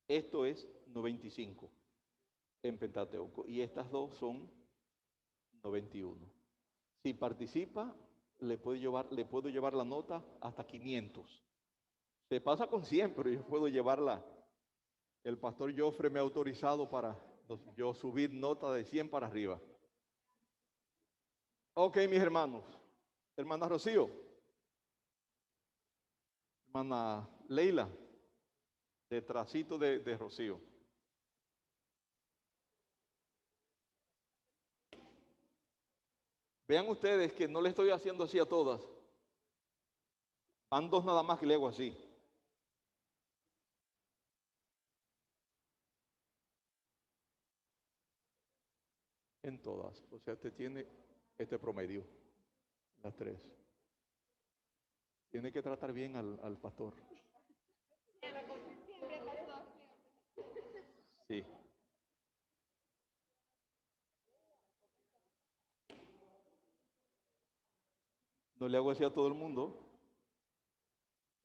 Esto es 95 en Pentateuco y estas dos son 91. Si participa, le puedo llevar la nota hasta 500. Se pasa con 100, pero yo puedo llevarla. El pastor Joffre me ha autorizado para yo subir nota de 100 para arriba. Ok, mis hermanos. Hermana Rocío. Hermana Leila. Detrásito de Rocío. Vean ustedes que no le estoy haciendo así a todas. Van dos nada más que le hago así. En todas. O sea, usted tiene este promedio. Las tres. Tiene que tratar bien al pastor. Sí. No le hago así a todo el mundo.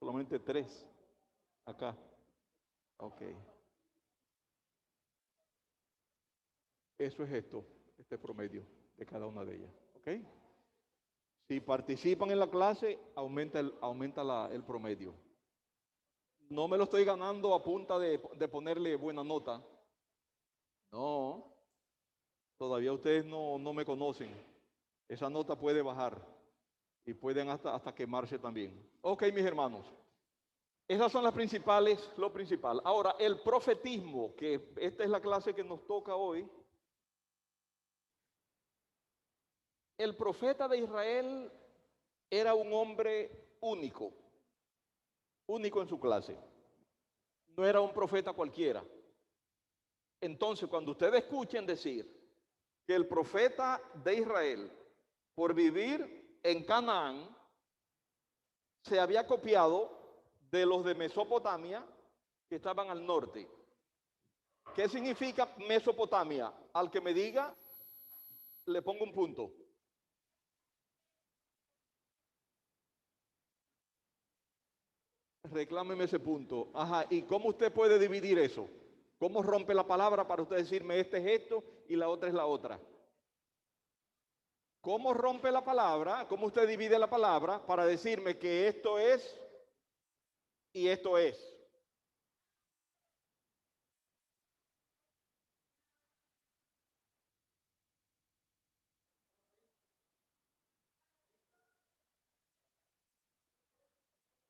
Solamente tres. Acá. Ok. Eso es esto. Este promedio de cada una de ellas. Ok. Si participan en la clase, aumenta el promedio. No me lo estoy ganando a punta de ponerle buena nota. No. Todavía ustedes no me conocen. Esa nota puede bajar y pueden hasta quemarse también. Ok, mis hermanos. Esas son las principales, lo principal. Ahora, el profetismo, que esta es la clase que nos toca hoy. El profeta de Israel era un hombre único, único en su clase. No era un profeta cualquiera. Entonces, cuando ustedes escuchen decir que el profeta de Israel, por vivir en Canaán, se había copiado de los de Mesopotamia que estaban al norte. ¿Qué significa Mesopotamia? Al que me diga, le pongo un punto. Reclámeme ese punto. Ajá, ¿y cómo usted puede dividir eso? ¿Cómo rompe la palabra para usted decirme este es esto y la otra es la otra? ¿Cómo rompe la palabra? ¿Cómo usted divide la palabra para decirme que esto es y esto es?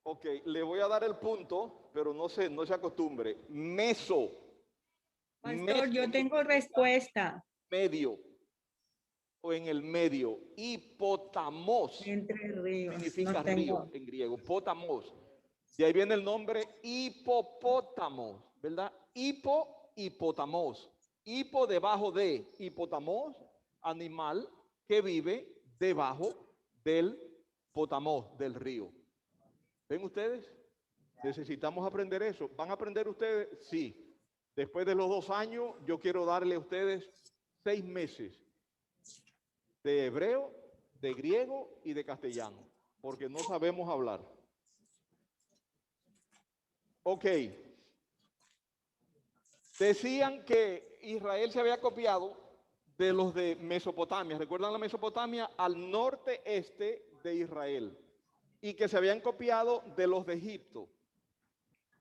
Ok, le voy a dar el punto, pero no se acostumbre. Meso. Pastor, yo tengo respuesta. Medio. O en el medio. Hipotamos. Entre ríos. Significa No río tengo. en griego. Potamos. De ahí viene el nombre hipopótamos, ¿verdad? Hipotamos. Hipo debajo de hipotamos, animal que vive debajo del potamos, del río. ¿Ven ustedes? Necesitamos aprender eso. ¿Van a aprender ustedes? Sí. Después de los 2 años, yo quiero darle a ustedes 6 meses de hebreo, de griego y de castellano, porque no sabemos hablar. Ok. Decían que Israel se había copiado de los de Mesopotamia. ¿Recuerdan la Mesopotamia? Al norte-este de Israel. Y que se habían copiado de los de Egipto.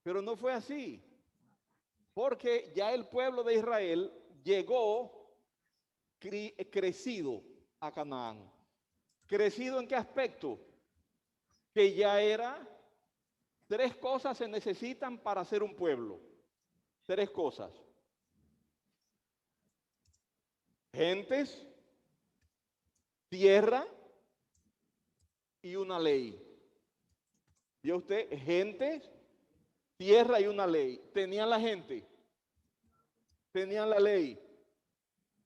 Pero no fue así. Porque ya el pueblo de Israel llegó crecido a Canaán. ¿Crecido en qué aspecto? Que ya era, 3 cosas se necesitan para ser un pueblo. 3 cosas. Gentes, tierra y una ley. ¿Vio usted? Gentes, tierra y una ley. Tenían la gente, tenían la ley,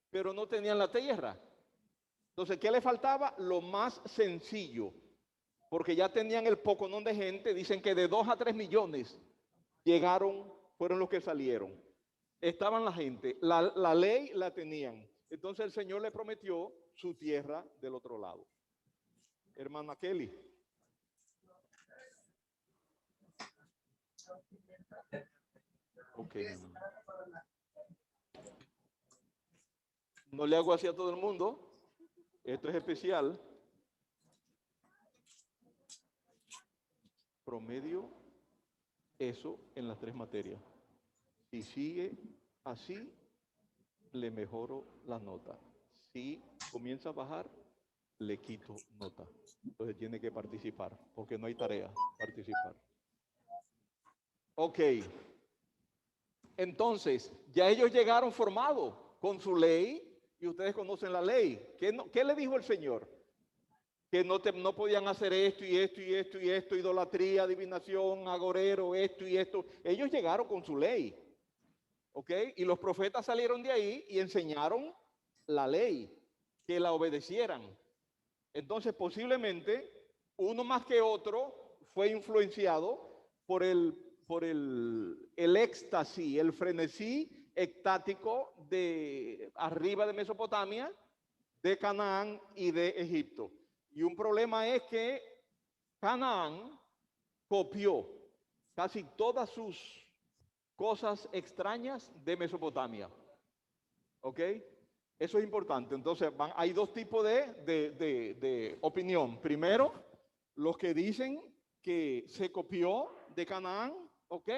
pero no tenían la tierra. Entonces, ¿qué le faltaba? Lo más sencillo, porque ya tenían el poconón de gente. Dicen que de 2 a 3 millones llegaron, fueron los que salieron. Estaban la gente, la ley la tenían. Entonces el Señor le prometió su tierra del otro lado. Hermana Kelly. Ok, mi hermano. No le hago así a todo el mundo. Esto es especial. Promedio eso en las 3 materias. Si sigue así, le mejoro la nota. Si comienza a bajar, le quito nota. Entonces tiene que participar, porque no hay tarea, participar. Ok. Entonces, ya ellos llegaron formados con su ley y ustedes conocen la ley. ¿Qué le dijo el Señor? Que no podían hacer esto y esto y esto y esto, idolatría, adivinación, agorero, esto y esto. Ellos llegaron con su ley. ¿Ok? Y los profetas salieron de ahí y enseñaron la ley, que la obedecieran. Entonces, posiblemente, uno más que otro fue influenciado por el éxtasis, el frenesí extático de arriba de Mesopotamia, de Canaán y de Egipto. Y un problema es que Canaán copió casi todas sus cosas extrañas de Mesopotamia. ¿Ok? Eso es importante. Entonces, hay dos tipos de opinión. Primero, los que dicen que se copió de Canaán. Ok,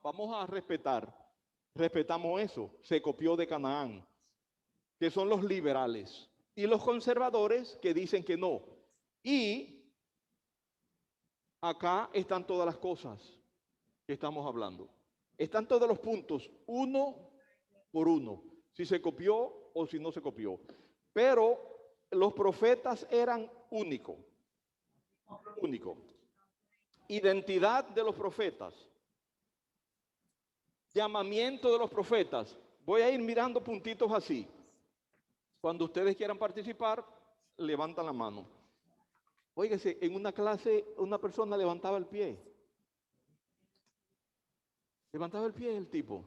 vamos a respetar. Respetamos eso. Se copió de Canaán, que son los liberales. Y los conservadores que dicen que no. Y acá están todas las cosas que estamos hablando. Están todos los puntos, uno por uno, si se copió o si no se copió. Pero los profetas eran únicos. Identidad de los profetas. Llamamiento de los profetas. Voy a ir mirando puntitos así. Cuando ustedes quieran participar, levantan la mano. Óigase, en una clase una persona levantaba el pie. Levantaba el pie el tipo.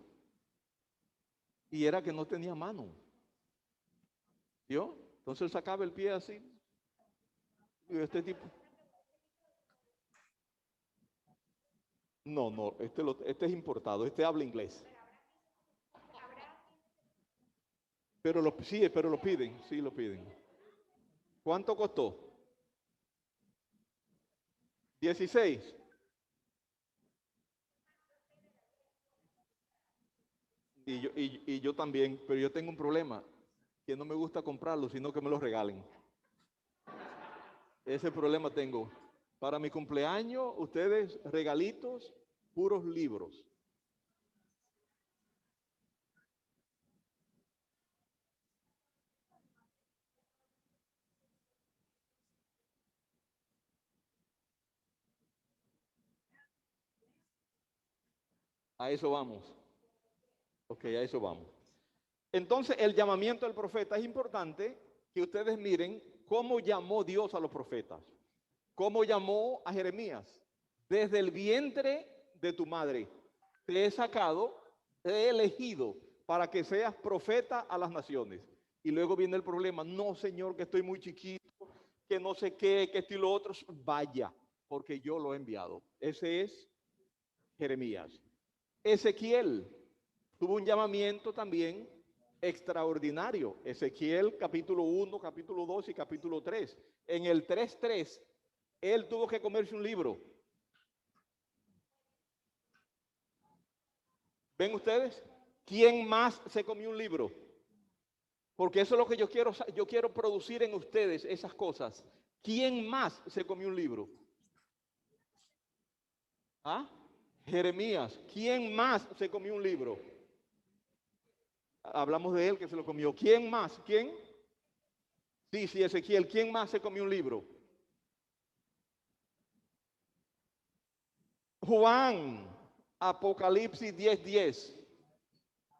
Y era que no tenía mano. ¿Vio? Entonces él sacaba el pie así. Y este tipo. No, este es importado, este habla inglés. Pero sí, pero lo piden, sí lo piden. ¿Cuánto costó? 16. Y yo también, pero yo tengo un problema, que no me gusta comprarlo, sino que me lo regalen. Ese problema tengo. Para mi cumpleaños, ustedes regalitos, puros libros. A eso vamos. Ok, a eso vamos. Entonces, el llamamiento del profeta es importante que ustedes miren cómo llamó Dios a los profetas. Cómo llamó a Jeremías. Desde el vientre de tu madre te he sacado, te he elegido para que seas profeta a las naciones. Y luego viene el problema. No, Señor, que estoy muy chiquito, que no sé qué, que esto y lo otro. Vaya, porque yo lo he enviado. Ese es Jeremías. Ezequiel tuvo un llamamiento también extraordinario. Ezequiel capítulo 1, capítulo 2 y capítulo 3. En el 3:3, él tuvo que comerse un libro. ¿Ven ustedes? ¿Quién más se comió un libro? Porque eso es lo que yo quiero producir en ustedes, esas cosas. ¿Quién más se comió un libro? ¿Ah? Jeremías. ¿Quién más se comió un libro? Hablamos de él que se lo comió. ¿Quién más? ¿Quién? Sí, Ezequiel. ¿Quién más se comió un libro? Juan, Apocalipsis 10:10.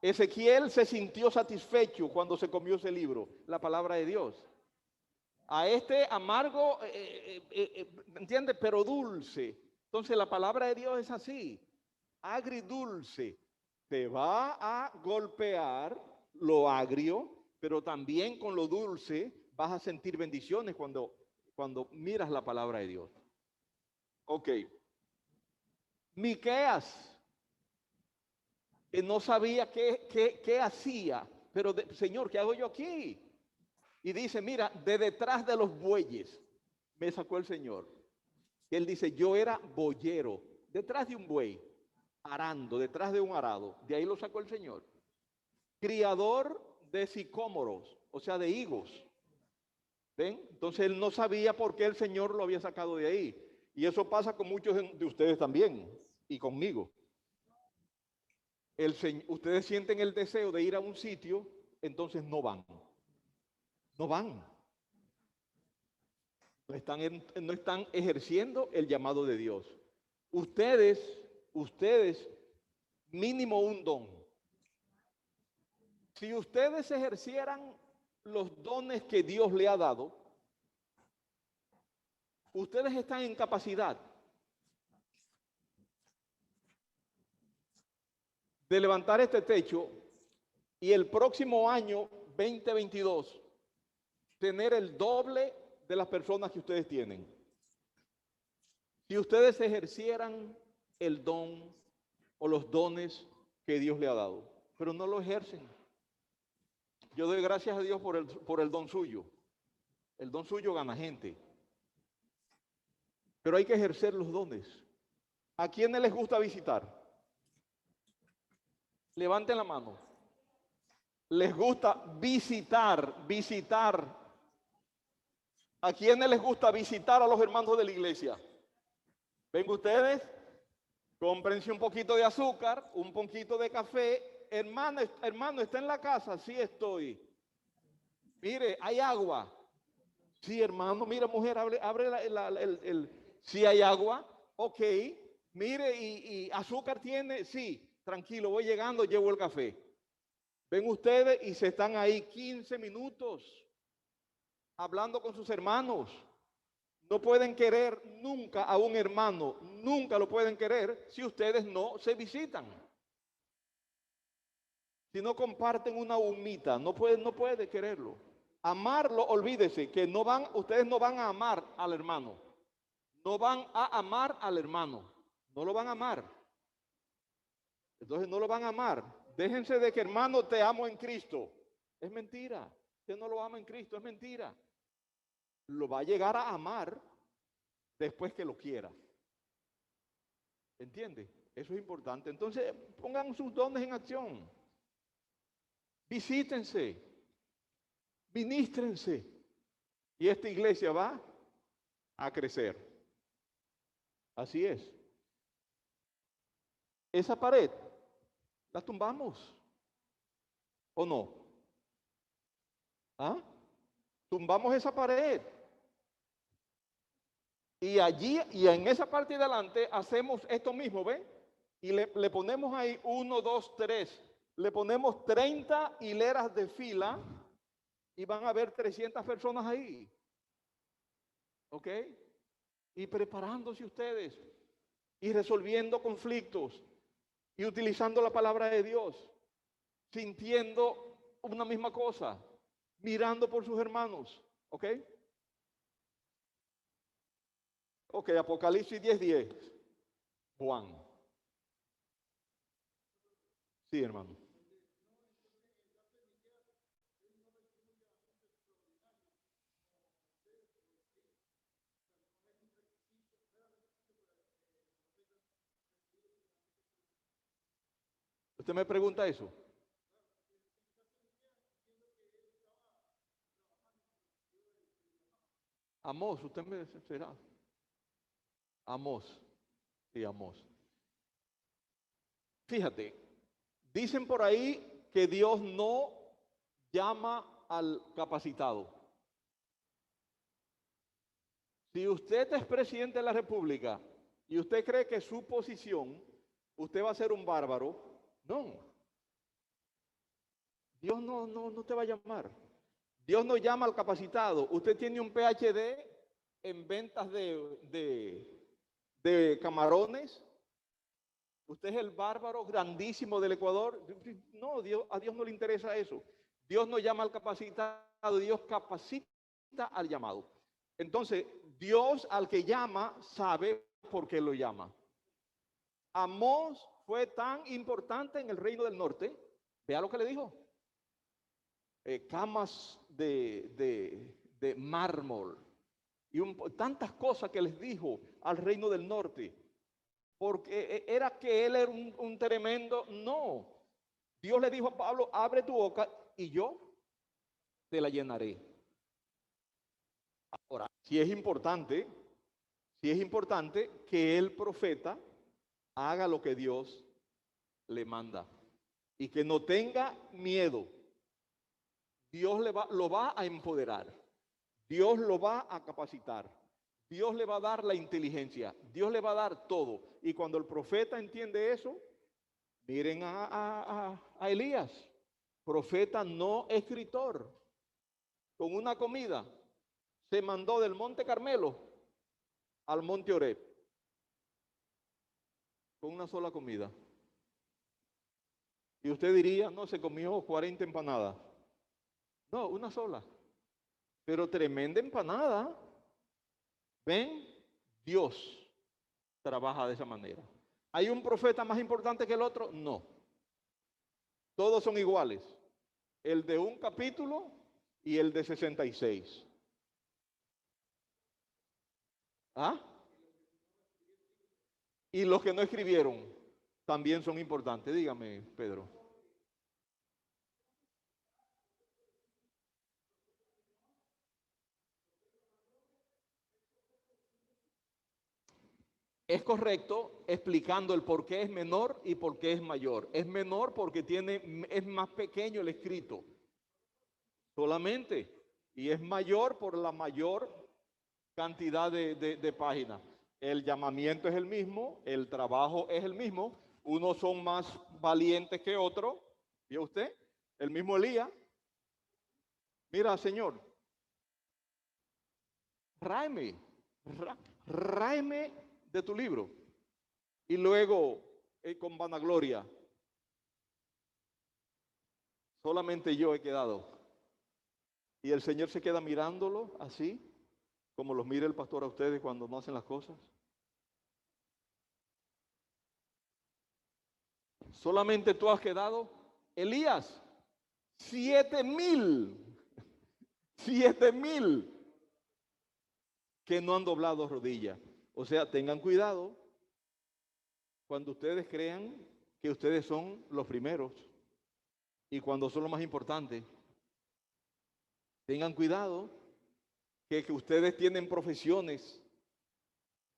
Ezequiel se sintió satisfecho cuando se comió ese libro, la palabra de Dios. A este amargo, ¿entiendes? Pero dulce. Entonces la palabra de Dios es así, agridulce. Te va a golpear lo agrio, pero también con lo dulce vas a sentir bendiciones cuando miras la palabra de Dios. Ok. Miqueas. que no sabía qué hacía, pero Señor, ¿qué hago yo aquí? Y dice, mira, de detrás de los bueyes me sacó el Señor. Y él dice, yo era boyero, detrás de un buey, arando, detrás de un arado. De ahí lo sacó el Señor. Criador de sicómoros, o sea, de higos. ¿Ven? Entonces él no sabía por qué el Señor lo había sacado de ahí. Y eso pasa con muchos de ustedes también, y conmigo. Ustedes sienten el deseo de ir a un sitio, entonces no van. No van. No están ejerciendo el llamado de Dios. Ustedes, mínimo un don. Si ustedes ejercieran los dones que Dios le ha dado, ustedes están en capacidad de levantar este techo y el próximo año 2022 tener el doble de las personas que ustedes tienen. Si ustedes ejercieran el don o los dones que Dios le ha dado, pero no lo ejercen. Yo doy gracias a Dios por el don suyo. El don suyo gana gente. Pero hay que ejercer los dones. ¿A quiénes les gusta visitar? Levanten la mano. Les gusta visitar. ¿A quiénes les gusta visitar a los hermanos de la iglesia? ¿Ven ustedes? Cómprense un poquito de azúcar, un poquito de café. Hermano, ¿está en la casa? Sí estoy. Mire, hay agua. Sí, hermano, mira, mujer, abre si hay agua, ok. Mire, y azúcar tiene, sí, tranquilo, voy llegando, llevo el café. Ven ustedes y se están ahí 15 minutos hablando con sus hermanos. No pueden querer nunca a un hermano, nunca lo pueden querer si ustedes no se visitan. Si no comparten una humita, no puede quererlo. Amarlo, olvídese que ustedes no van a amar al hermano. No van a amar al hermano. No lo van a amar. Entonces no lo van a amar. Déjense de que hermano te amo en Cristo. Es mentira. Usted no lo ama en Cristo, es mentira. Lo va a llegar a amar después que lo quiera. ¿Entiende? Eso es importante. Entonces pongan sus dones en acción. Visítense. Ministrense. Y esta iglesia va a crecer. Así es. Esa pared la tumbamos. ¿O no? ¿Ah? Tumbamos esa pared. Y allí, y en esa parte de adelante, hacemos esto mismo, ¿ven? Y le ponemos ahí 1, 2, 3. Le ponemos 30 hileras de fila y van a haber 300 personas ahí. ¿Ok? Y preparándose ustedes y resolviendo conflictos y utilizando la palabra de Dios, sintiendo una misma cosa, mirando por sus hermanos. ¿Ok? Ok, Apocalipsis 10:10. Juan. Sí, hermano. Usted me pregunta eso. Amós, usted me será. Amós. Sí, Amós. Fíjate, dicen por ahí que Dios no llama al capacitado. Si usted es presidente de la República y usted cree que su posición, usted va a ser un bárbaro, no. Dios no te va a llamar. Dios no llama al capacitado. Usted tiene un PhD en ventas de camarones. Usted es el bárbaro grandísimo del Ecuador. No, a Dios no le interesa eso. Dios no llama al capacitado, Dios capacita al llamado. Entonces, Dios al que llama sabe por qué lo llama. Amós fue tan importante en el reino del norte. Vea lo que le dijo. Camas de mármol y tantas cosas que les dijo al reino del norte. Porque era que él era un tremendo. No. Dios le dijo a Pablo, abre tu boca y yo te la llenaré. Ahora, si es importante que el profeta haga lo que Dios le manda y que no tenga miedo. Dios lo va a empoderar. Dios lo va a capacitar. Dios le va a dar la inteligencia. Dios le va a dar todo. Y cuando el profeta entiende eso, miren a Elías, profeta no escritor, con una comida, se mandó del monte Carmelo al monte Oreb, con una sola comida. Y usted diría, no, se comió 40 empanadas. No, una sola. Pero tremenda empanada. ¿Ven? Dios trabaja de esa manera. ¿Hay un profeta más importante que el otro? No. Todos son iguales. El de un capítulo y el de 66. ¿Ah? Y los que no escribieron también son importantes. Dígame, Pedro. Es correcto explicando el por qué es menor y por qué es mayor. Es menor porque es más pequeño el escrito, solamente. Y es mayor por la mayor cantidad de páginas. El llamamiento es el mismo, el trabajo es el mismo. Unos son más valientes que otros. ¿Vio usted? El mismo Elías. Mira, Señor, ráeme de tu libro. Y luego, con vanagloria, solamente yo he quedado. Y el Señor se queda mirándolo así, como los mira el pastor a ustedes cuando no hacen las cosas. Solamente tú has quedado, Elías, 7,000 que no han doblado rodillas. O sea, tengan cuidado cuando ustedes crean que ustedes son los primeros y cuando son los más importantes. Tengan cuidado que ustedes tienen profesiones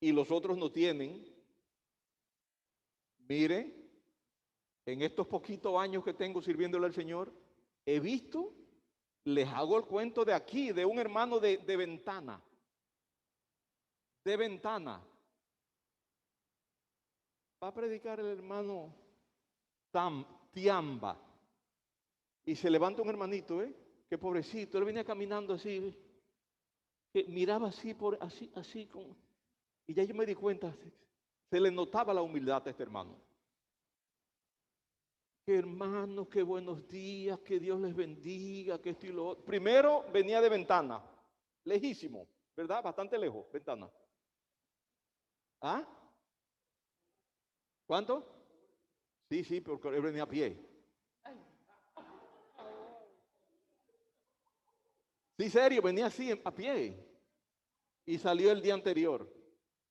y los otros no tienen. Mire, en estos poquitos años que tengo sirviéndole al Señor, he visto, les hago el cuento de aquí, de un hermano de Ventana. De Ventana. Va a predicar el hermano Tiamba. Y se levanta un hermanito, que pobrecito, él venía caminando así, que miraba así, así, y ya yo me di cuenta, se le notaba la humildad a este hermano. Que hermanos, qué buenos días, que Dios les bendiga, que esto y lo otro. Primero venía de Ventana, lejísimo, ¿verdad? Bastante lejos, Ventana. ¿Ah? ¿Cuánto? Sí, porque él venía a pie. Sí, serio, venía así, a pie. Y salió el día anterior.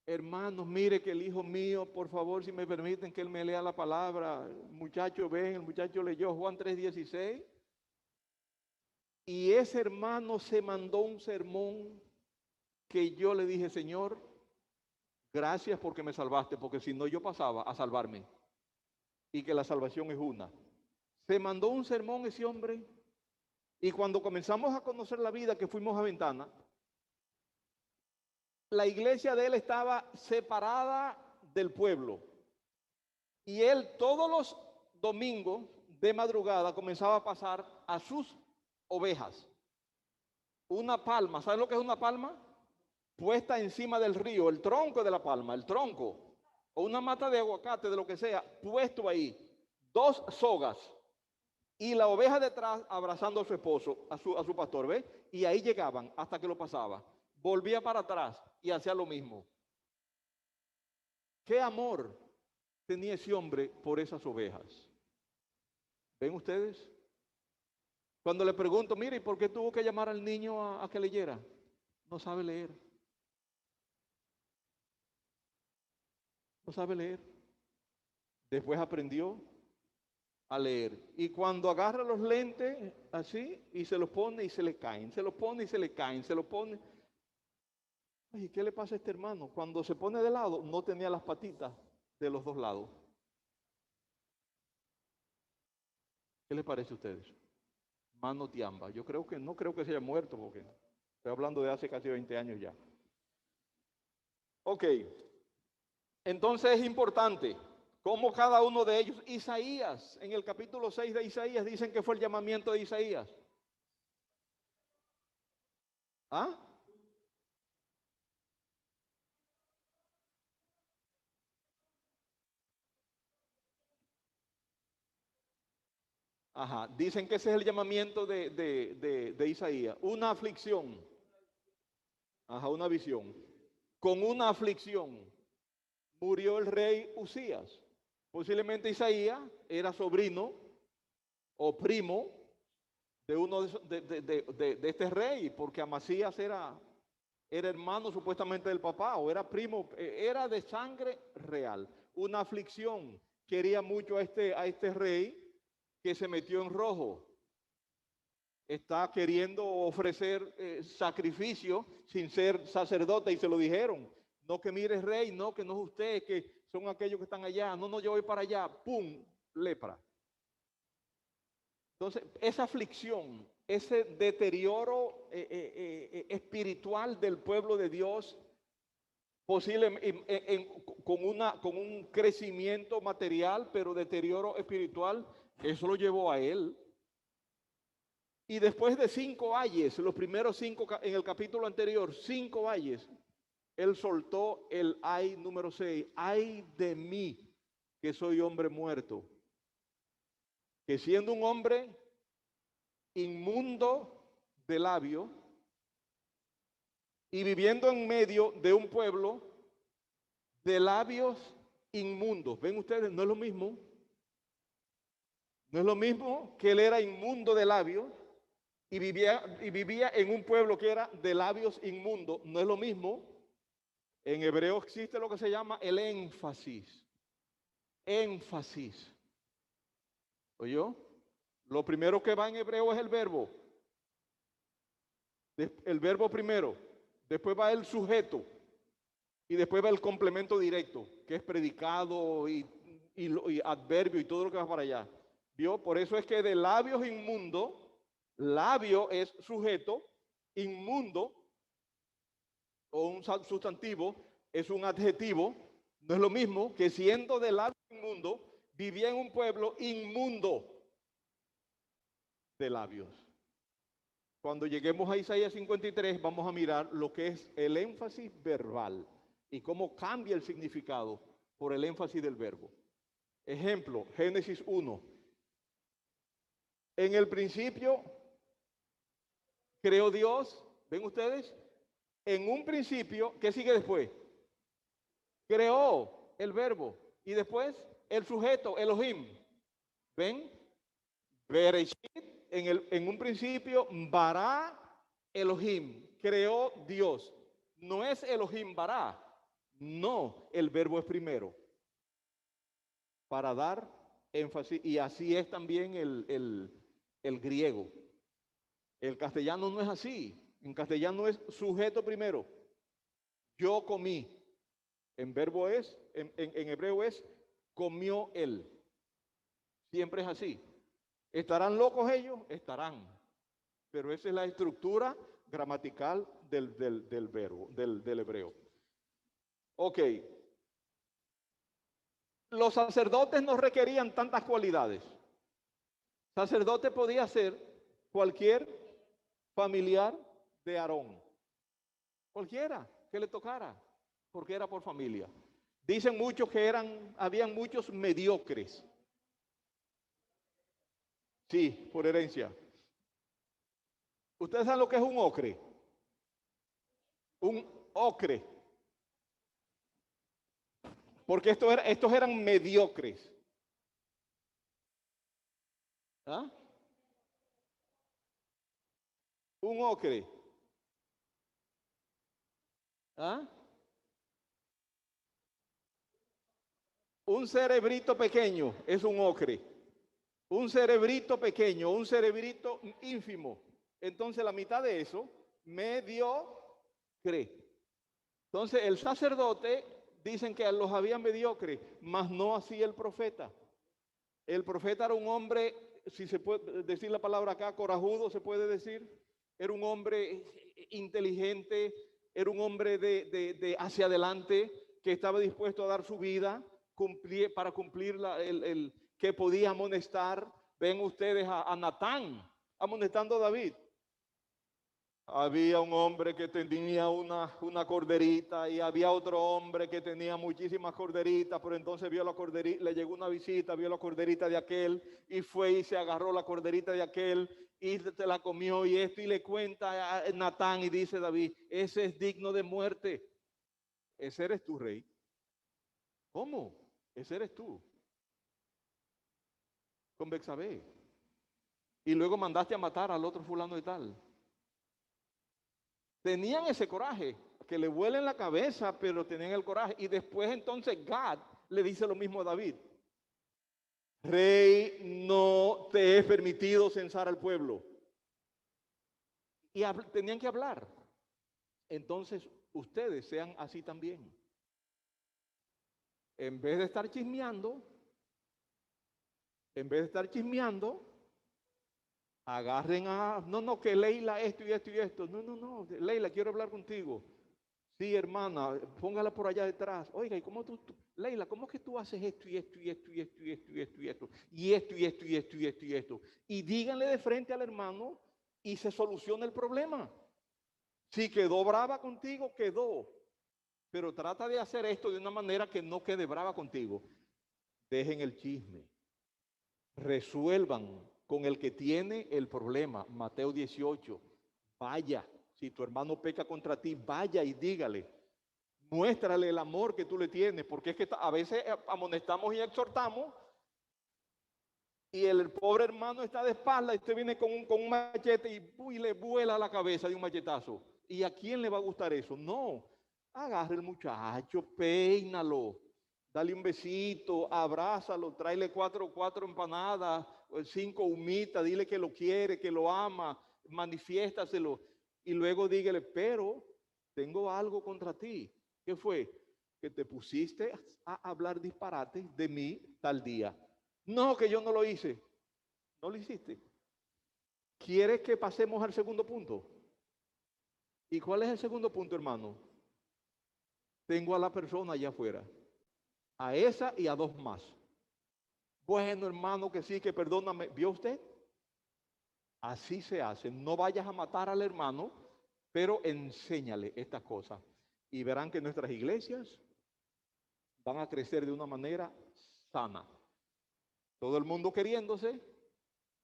Hermanos, mire que el hijo mío, por favor, si me permiten que él me lea la palabra. El muchacho leyó Juan 3:16. Y ese hermano se mandó un sermón que yo le dije, Señor, gracias porque me salvaste, porque si no yo pasaba a salvarme. Y que la salvación es una. Se mandó un sermón ese hombre. Y cuando comenzamos a conocer la vida, que fuimos a Ventana, la iglesia de él estaba separada del pueblo. Y él todos los domingos de madrugada comenzaba a pasar a sus ovejas. Una palma, ¿saben lo que es una palma? Puesta encima del río, el tronco de la palma, el tronco. O una mata de aguacate, de lo que sea, puesto ahí. 2 sogas. Y la oveja detrás abrazando a su esposo, a su pastor, ¿ves? Y ahí llegaban hasta que lo pasaba. Volvía para atrás y hacía lo mismo. ¡Qué amor! tenía ese hombre por esas ovejas? ¿Ven ustedes? Cuando le pregunto, mire, ¿y por qué tuvo que llamar al niño a que leyera? No sabe leer. No sabe leer. Después aprendió a leer. Y cuando agarra los lentes así y se los pone y se le caen, se los pone y se le caen, se los pone. ¿Y qué le pasa a este hermano? Cuando se pone de lado, no tenía las patitas de los dos lados. ¿Qué les parece a ustedes? Mano tiamba. Yo creo que no creo que se haya muerto porque estoy hablando de hace casi 20 años ya. Ok. Entonces es importante cómo cada uno de ellos, Isaías, en el capítulo 6 de Isaías, dicen que fue el llamamiento de Isaías. ¿Ah? Ajá, dicen que ese es el llamamiento de Isaías. Una aflicción. Ajá, una visión. Con una aflicción murió el rey Usías. Posiblemente Isaías era sobrino o primo de uno de este rey, porque Amasías era hermano supuestamente del papá, o era primo, era de sangre real. Una aflicción. Quería mucho a este rey que se metió en rojo. Está queriendo ofrecer sacrificio sin ser sacerdote y se lo dijeron. No que mire rey, no que no es usted, que son aquellos que están allá. No, no, yo voy para allá. ¡Pum! Lepra. Entonces, esa aflicción, ese deterioro espiritual del pueblo de Dios, posiblemente con un crecimiento material, pero deterioro espiritual, eso lo llevó a él. Y después de 5 ayes, los primeros 5 en el capítulo anterior, 5 ayes, él soltó el ay número 6. Ay de mí, que soy hombre muerto, que siendo un hombre inmundo de labio y viviendo en medio de un pueblo de labios inmundos. ¿Ven ustedes? No es lo mismo. No es lo mismo que él era inmundo de labios y vivía en un pueblo que era de labios inmundos. No es lo mismo. En hebreo existe lo que se llama el énfasis. Énfasis. ¿Oyó? Lo primero que va en hebreo es el verbo. El verbo primero. Después va el sujeto. Y después va el complemento directo, que es predicado y adverbio y todo lo que va para allá. ¿Vio? Por eso es que de labios inmundo, labio es sujeto, inmundo o un sustantivo es un adjetivo. No es lo mismo que siendo de labios inmundo, vivía en un pueblo inmundo de labios. Cuando lleguemos a Isaías 53 vamos a mirar lo que es el énfasis verbal y cómo cambia el significado por el énfasis del verbo. Ejemplo, Génesis 1. En el principio creó Dios, ¿ven ustedes? En un principio, ¿qué sigue después? Creó el verbo y después el sujeto, Elohim. ¿Ven? Bereshit, en un principio, Bará Elohim, creó Dios. No es Elohim Bará, no, el verbo es primero. Para dar énfasis, y así es también el griego. El castellano no es así. En castellano es sujeto primero. Yo comí. En verbo es, en hebreo es, comió él. Siempre es así. ¿Estarán locos ellos? Estarán. Pero esa es la estructura gramatical del verbo, del hebreo. Ok. Los sacerdotes no requerían tantas cualidades. Sacerdote podía ser cualquier familiar de Aarón. Cualquiera que le tocara, porque era por familia. Dicen muchos que habían muchos mediocres. Sí, por herencia. ¿Ustedes saben lo que es un ocre? Un ocre. porque estos eran mediocres. ¿Ah? Un ocre. ¿Ah? Un cerebrito pequeño es un ocre. Un cerebrito pequeño, un cerebrito ínfimo. Entonces la mitad de eso, mediocre. Entonces el sacerdote, dicen que los había mediocres, mas no así el profeta. El profeta era un hombre, si se puede decir la palabra acá, corajudo se puede decir. Era un hombre inteligente, era un hombre de hacia adelante, que estaba dispuesto a dar su vida para cumplir el que podía amonestar. Ven ustedes a Natán amonestando a David. Había un hombre que tenía una corderita y había otro hombre que tenía muchísimas corderitas, pero entonces vio la corderita, le llegó una visita, vio la corderita de aquel y fue y se agarró la corderita de aquel y se la comió y esto, y le cuenta a Natán y dice David, ese es digno de muerte. Ese eres tú, rey. ¿Cómo? Ese eres tú. Con Betsabé. Y luego mandaste a matar al otro fulano y tal. Tenían ese coraje, que le vuelen la cabeza, pero tenían el coraje. Y después entonces Gad le dice lo mismo a David. Rey, no te he permitido censar al pueblo. Y tenían que hablar. Entonces ustedes sean así también. En vez de estar chismeando, agarren no, que Leila esto y esto y esto. No, Leila, quiero hablar contigo. Sí, hermana, póngala por allá detrás. Oiga, ¿y cómo Leila, cómo es que tú haces esto y esto y esto y esto y esto y esto y esto? Y esto y esto y esto y esto y esto. Y díganle de frente al hermano y se soluciona el problema. Si quedó brava contigo, quedó. Pero trata de hacer esto de una manera que no quede brava contigo. Dejen el chisme. Resuelvan con el que tiene el problema. Mateo 18. Vaya, si tu hermano peca contra ti, vaya y dígale. Muéstrale el amor que tú le tienes, porque es que a veces amonestamos y exhortamos y el pobre hermano está de espalda y usted viene con un machete y le vuela la cabeza de un machetazo. ¿Y a quién le va a gustar eso? No, agarre el muchacho, peínalo, dale un besito, abrázalo, tráele cuatro empanadas, 5 humitas, dile que lo quiere, que lo ama, manifiéstaselo y luego dígale, pero tengo algo contra ti. ¿Qué fue? Que te pusiste a hablar disparate de mí tal día. No, que yo no lo hice. No lo hiciste. ¿Quieres que pasemos al segundo punto? ¿Y cuál es el segundo punto, hermano? Tengo a la persona allá afuera. A esa y a 2 más. Bueno, hermano, que sí, que perdóname. ¿Vio usted? Así se hace. No vayas a matar al hermano, pero enséñale estas cosas. Y verán que nuestras iglesias van a crecer de una manera sana. Todo el mundo queriéndose,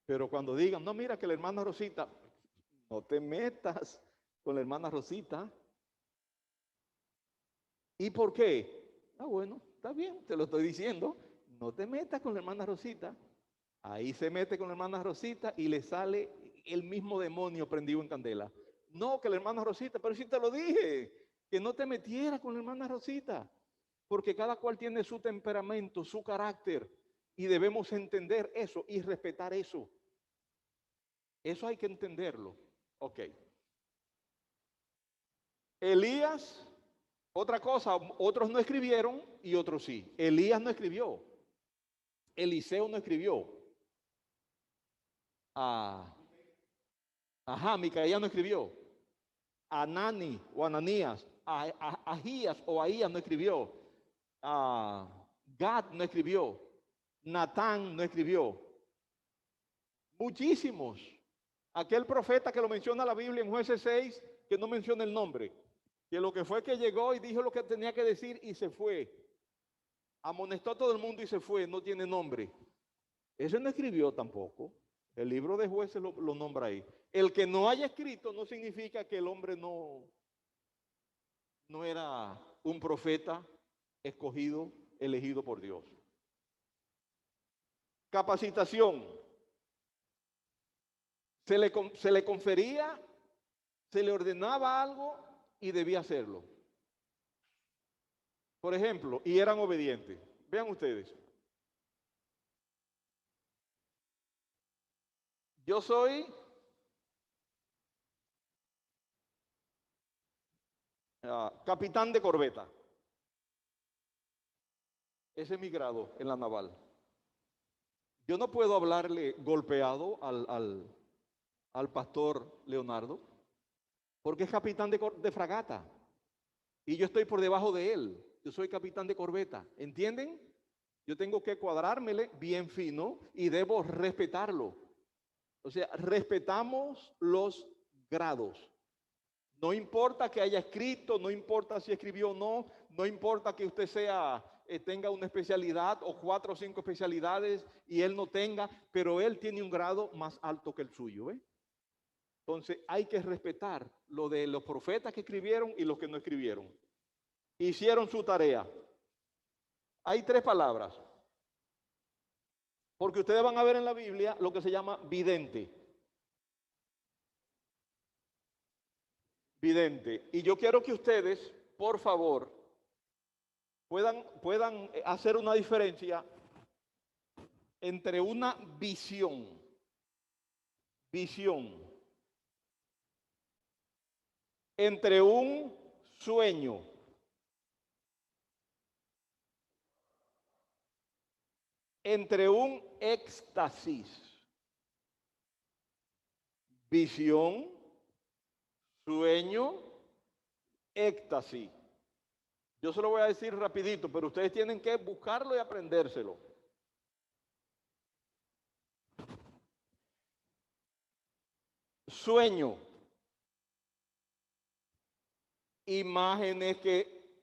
pero cuando digan, no, mira que la hermana Rosita, no te metas con la hermana Rosita. ¿Y por qué? Ah, bueno, está bien, te lo estoy diciendo. No te metas con la hermana Rosita. Ahí se mete con la hermana Rosita y le sale el mismo demonio prendido en candela. No, que la hermana Rosita, pero sí te lo dije, que no te metieras con la hermana Rosita, porque cada cual tiene su temperamento, su carácter, y debemos entender eso y respetar eso. Eso hay que entenderlo. Ok. Elías, otra cosa, otros no escribieron y otros sí. Elías no escribió. Eliseo no escribió. Micaías no escribió. Anani o Ananías, Ahías o Ahías no escribió. Gad no escribió. Natán no escribió. Muchísimos. Aquel profeta que lo menciona la Biblia en Jueces 6, que no menciona el nombre. Que lo que fue que llegó y dijo lo que tenía que decir y se fue. Amonestó a todo el mundo y se fue, no tiene nombre. Ese no escribió tampoco. El libro de Jueces lo nombra ahí. El que no haya escrito no significa que el hombre no era un profeta escogido, elegido por Dios. Capacitación. Se le confería, se le ordenaba algo y debía hacerlo. Por ejemplo, y eran obedientes. Vean ustedes. Yo soy capitán de corbeta. Ese es mi grado en la naval. Yo no puedo hablarle golpeado al pastor Leonardo, porque es capitán de fragata. Y yo estoy por debajo de él. Yo soy capitán de corbeta. ¿Entienden? Yo tengo que cuadrármele bien fino y debo respetarlo. O sea, respetamos los grados. No importa que haya escrito, no importa si escribió o no, no importa que usted tenga una especialidad o 4 o 5 especialidades y él no tenga, pero él tiene un grado más alto que el suyo. ¿Ve? Entonces hay que respetar lo de los profetas que escribieron y los que no escribieron. Hicieron su tarea. Hay 3 palabras. Porque ustedes van a ver en la Biblia lo que se llama vidente. Vidente. Y yo quiero que ustedes, por favor, puedan hacer una diferencia entre una visión, entre un sueño, entre un éxtasis. Visión, sueño, éxtasis. Yo se lo voy a decir rapidito, pero ustedes tienen que buscarlo y aprendérselo. Sueño. Imágenes que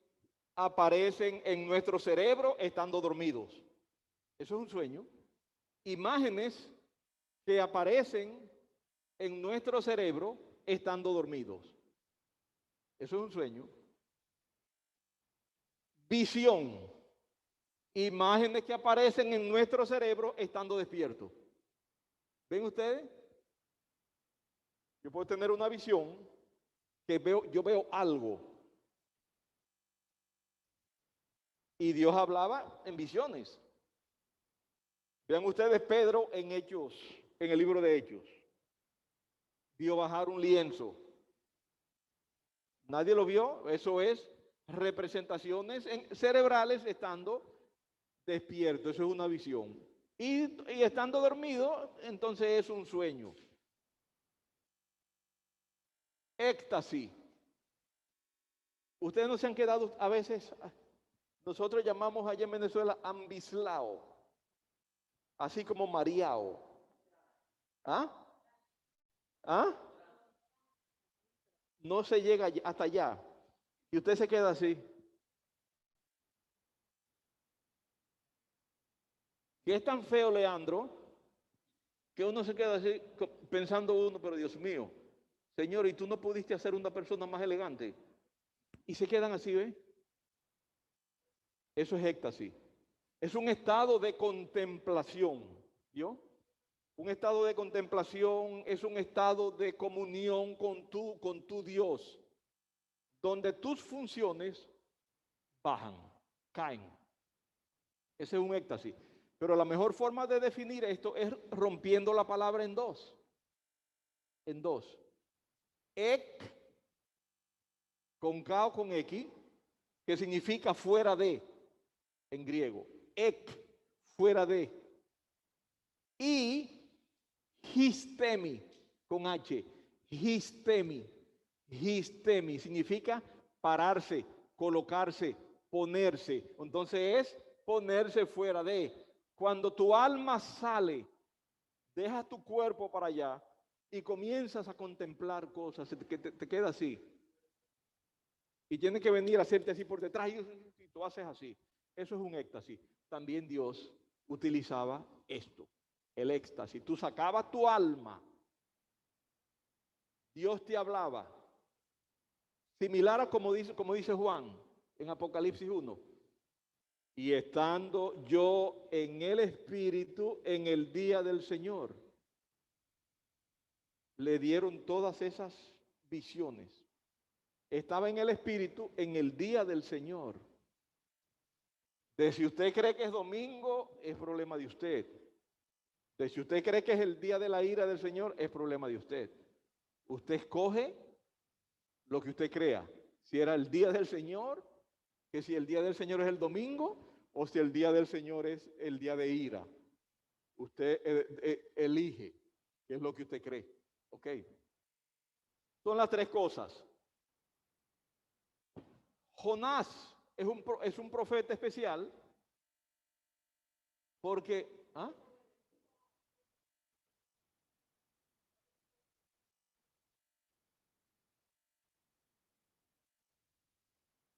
aparecen en nuestro cerebro estando dormidos. Eso es un sueño. Imágenes que aparecen en nuestro cerebro estando dormidos. Eso es un sueño. Visión. Imágenes que aparecen en nuestro cerebro estando despiertos. ¿Ven ustedes? Yo puedo tener una visión que yo veo algo. Y Dios hablaba en visiones. Vean ustedes Pedro en Hechos, en el libro de Hechos. Vio bajar un lienzo. Nadie lo vio. Eso es representaciones cerebrales estando despierto. Eso es una visión. Y estando dormido, entonces es un sueño. Éxtasis. Ustedes no se han quedado a veces, nosotros llamamos allá en Venezuela ambislao, así como mareado. ¿Ah? ¿Ah? No se llega hasta allá. Y usted se queda así. Que es tan feo, Leandro, que uno se queda así pensando uno, pero Dios mío, Señor, ¿y tú no pudiste hacer una persona más elegante? Y se quedan así, ¿ves? Eso es éxtasis. Es un estado de contemplación, ¿vio? Un estado de contemplación es un estado de comunión con tu Dios, donde tus funciones bajan, caen. Ese es un éxtasis. Pero la mejor forma de definir esto es rompiendo la palabra en dos. En dos. Ek, con K o con X, que significa fuera de, en griego. Ek, fuera de. Y histemi, con H. Histemi. Histemi significa pararse, colocarse, ponerse. Entonces es ponerse fuera de. Cuando tu alma sale, deja tu cuerpo para allá y comienzas a contemplar cosas, te queda así. Y tiene que venir a hacerte así por detrás y tú haces así. Eso es un éxtasis. También Dios utilizaba esto, el éxtasis. Tú sacabas tu alma. Dios te hablaba. Similar a como dice Juan en Apocalipsis 1. y estando yo en el Espíritu en el día del Señor. Le dieron todas esas visiones. Estaba en el Espíritu en el día del Señor. De si usted cree que es domingo, es problema de usted. De si usted cree que es el día de la ira del Señor, es problema de usted. Usted escoge lo que usted crea. Si era el día del Señor, que si el día del Señor es el domingo, o si el día del Señor es el día de ira. Usted elige qué es lo que usted cree. ¿Ok? Son las tres cosas. Jonás es un profeta especial porque... ¿ah?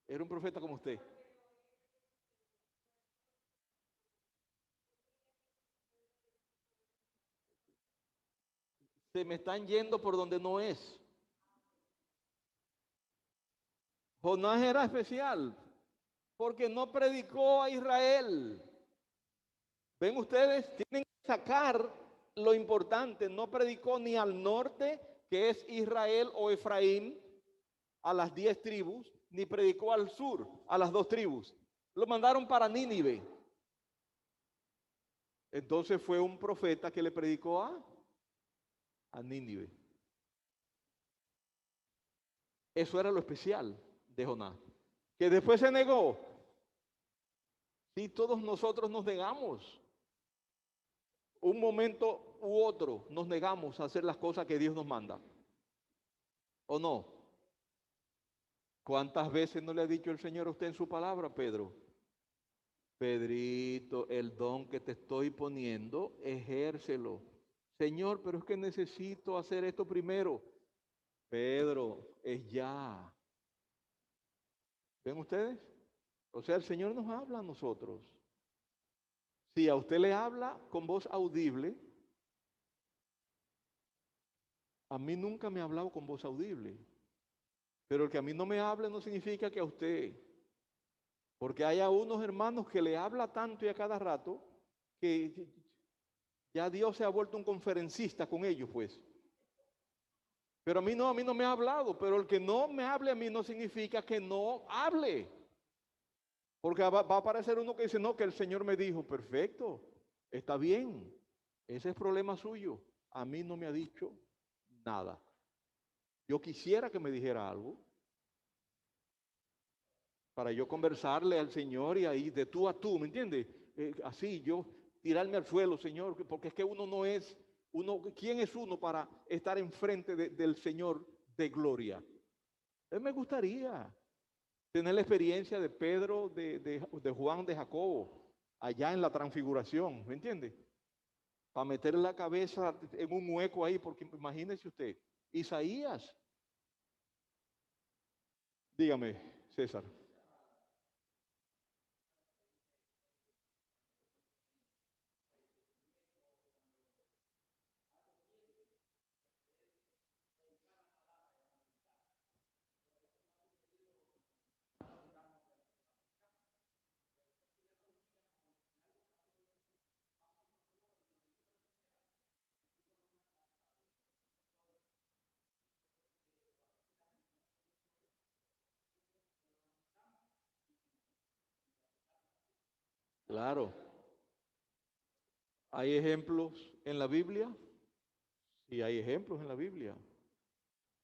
Era un profeta como usted. Se me están yendo por donde no es. Jonás era especial porque no predicó a Israel. Ven ustedes, tienen que sacar lo importante. No predicó ni al norte, que es Israel o Efraín, a las 10 tribus, ni predicó al sur, a las 2 tribus. Lo mandaron para Nínive. Entonces fue un profeta que le predicó a Nínive. Eso era lo especial de Jonás. Que después se negó. Sí, todos nosotros nos negamos. Un momento u otro nos negamos a hacer las cosas que Dios nos manda. ¿O no? ¿Cuántas veces no le ha dicho el Señor a usted en su palabra, Pedro? Pedrito, el don que te estoy poniendo, ejércelo. Señor, pero es que necesito hacer esto primero. Pedro, es ya. ¿Ven ustedes? O sea, el Señor nos habla a nosotros. Si a usted le habla con voz audible, a mí nunca me ha hablado con voz audible. Pero el que a mí no me hable no significa que a usted. Porque hay a unos hermanos que le habla tanto y a cada rato que ya Dios se ha vuelto un conferencista con ellos, pues. Pero a mí no me ha hablado. Pero el que no me hable a mí no significa que no hable. Porque va a aparecer uno que dice, no, que el Señor me dijo, perfecto, está bien, ese es problema suyo. A mí no me ha dicho nada. Yo quisiera que me dijera algo para yo conversarle al Señor y ahí de tú a tú, ¿me entiendes? Así yo tirarme al suelo, Señor, porque es que uno no es, ¿quién es uno para estar enfrente del Señor de gloria? Me gustaría tener la experiencia de Pedro, de Juan, de Jacobo, allá en la transfiguración, ¿me entiende? Para meter la cabeza en un hueco ahí, porque imagínese usted, Isaías, dígame, César. Claro, ¿hay ejemplos en la Biblia? Sí, hay ejemplos en la Biblia.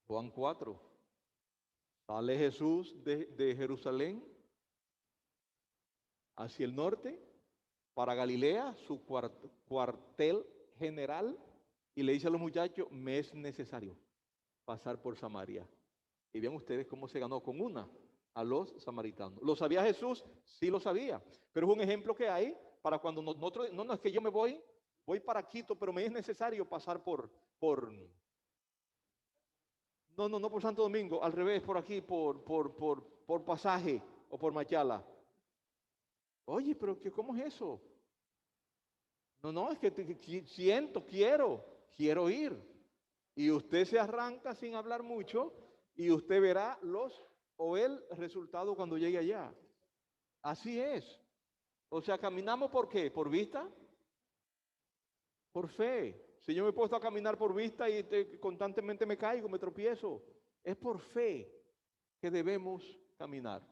Juan 4, sale Jesús de Jerusalén hacia el norte para Galilea, su cuartel general, y le dice a los muchachos, me es necesario pasar por Samaria. Y vean ustedes cómo se ganó con una a los samaritanos. ¿Lo sabía Jesús? Sí lo sabía, pero es un ejemplo que hay para cuando nosotros, no es que yo me voy para Quito, pero me es necesario pasar no por Santo Domingo, al revés, por aquí, por Pasaje o por Machala. Oye, pero ¿cómo es eso? No, es que quiero ir. Y usted se arranca sin hablar mucho y usted verá el resultado cuando llegue allá. Así es. O sea, caminamos ¿por qué? ¿Por vista? Por fe. Si yo me he puesto a caminar por vista y constantemente me caigo, me tropiezo, es por fe que debemos caminar,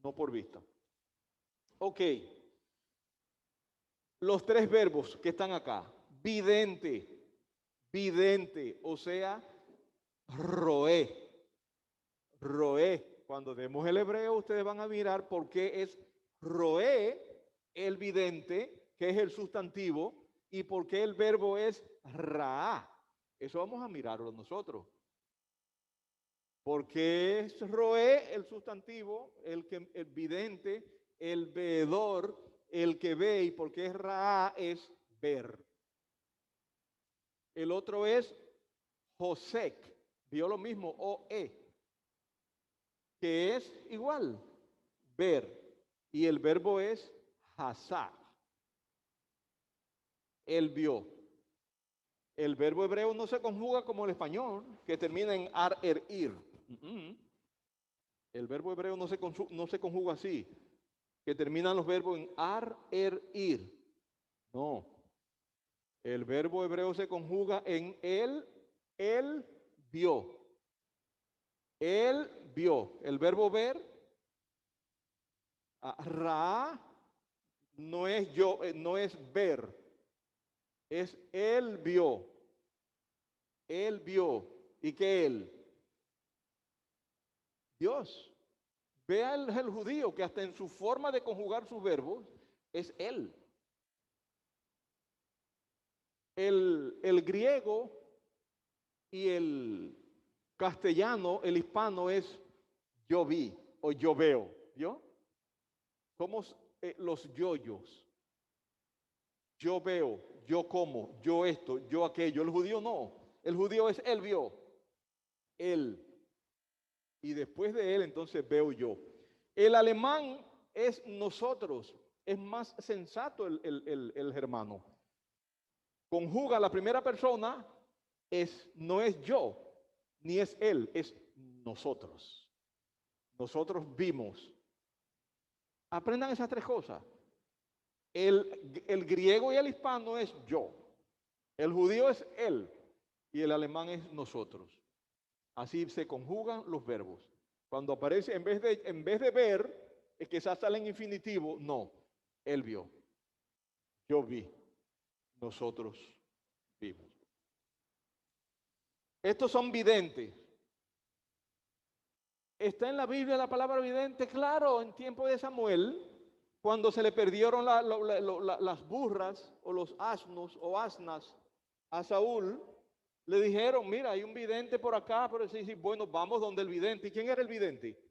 no por vista. Ok. Los tres verbos que están acá. Vidente, vidente, o sea, roé, roé. Cuando demos el hebreo, ustedes van a mirar por qué es roé el vidente, que es el sustantivo, y por qué el verbo es ra. Eso vamos a mirarlo nosotros. ¿Por qué es roé el sustantivo, el vidente, el veedor, el que ve, y por qué es ra es ver? El otro es Josec, vio lo mismo, O-E, que es igual, ver. Y el verbo es hasá, él vio. El verbo hebreo no se conjuga como el español, que termina en ar, er, ir. El verbo hebreo no se conjuga así, que terminan los verbos en ar, er, ir. No. El verbo hebreo se conjuga en él vio. Él vio. El verbo ver, ra, no es yo, no es ver. Es él vio. Él vio. ¿Y qué él? Dios. Vea el judío que hasta en su forma de conjugar sus verbos es él. El griego y el castellano, el hispano es yo vi o yo veo. ¿Vio? Somos los yoyos. Yo veo, yo como, yo esto, yo aquello. El judío no. El judío es él vio. Él. Y después de él, entonces veo yo. El alemán es nosotros. Es más sensato el germano. Conjuga la primera persona, no es yo, ni es él, es nosotros. Nosotros vimos. Aprendan esas tres cosas. El griego y el hispano es yo. El judío es él. Y el alemán es nosotros. Así se conjugan los verbos. Cuando aparece, en vez de ver, es que sale en infinitivo, no. Él vio. Yo vi. Nosotros vimos. Estos son videntes. ¿Está en la Biblia la palabra vidente? Claro, en tiempo de Samuel, cuando se le perdieron las burras o los asnos o asnas a Saúl, le dijeron, mira, hay un vidente por acá, pero sí, bueno, vamos donde el vidente. ¿Y quién era el vidente?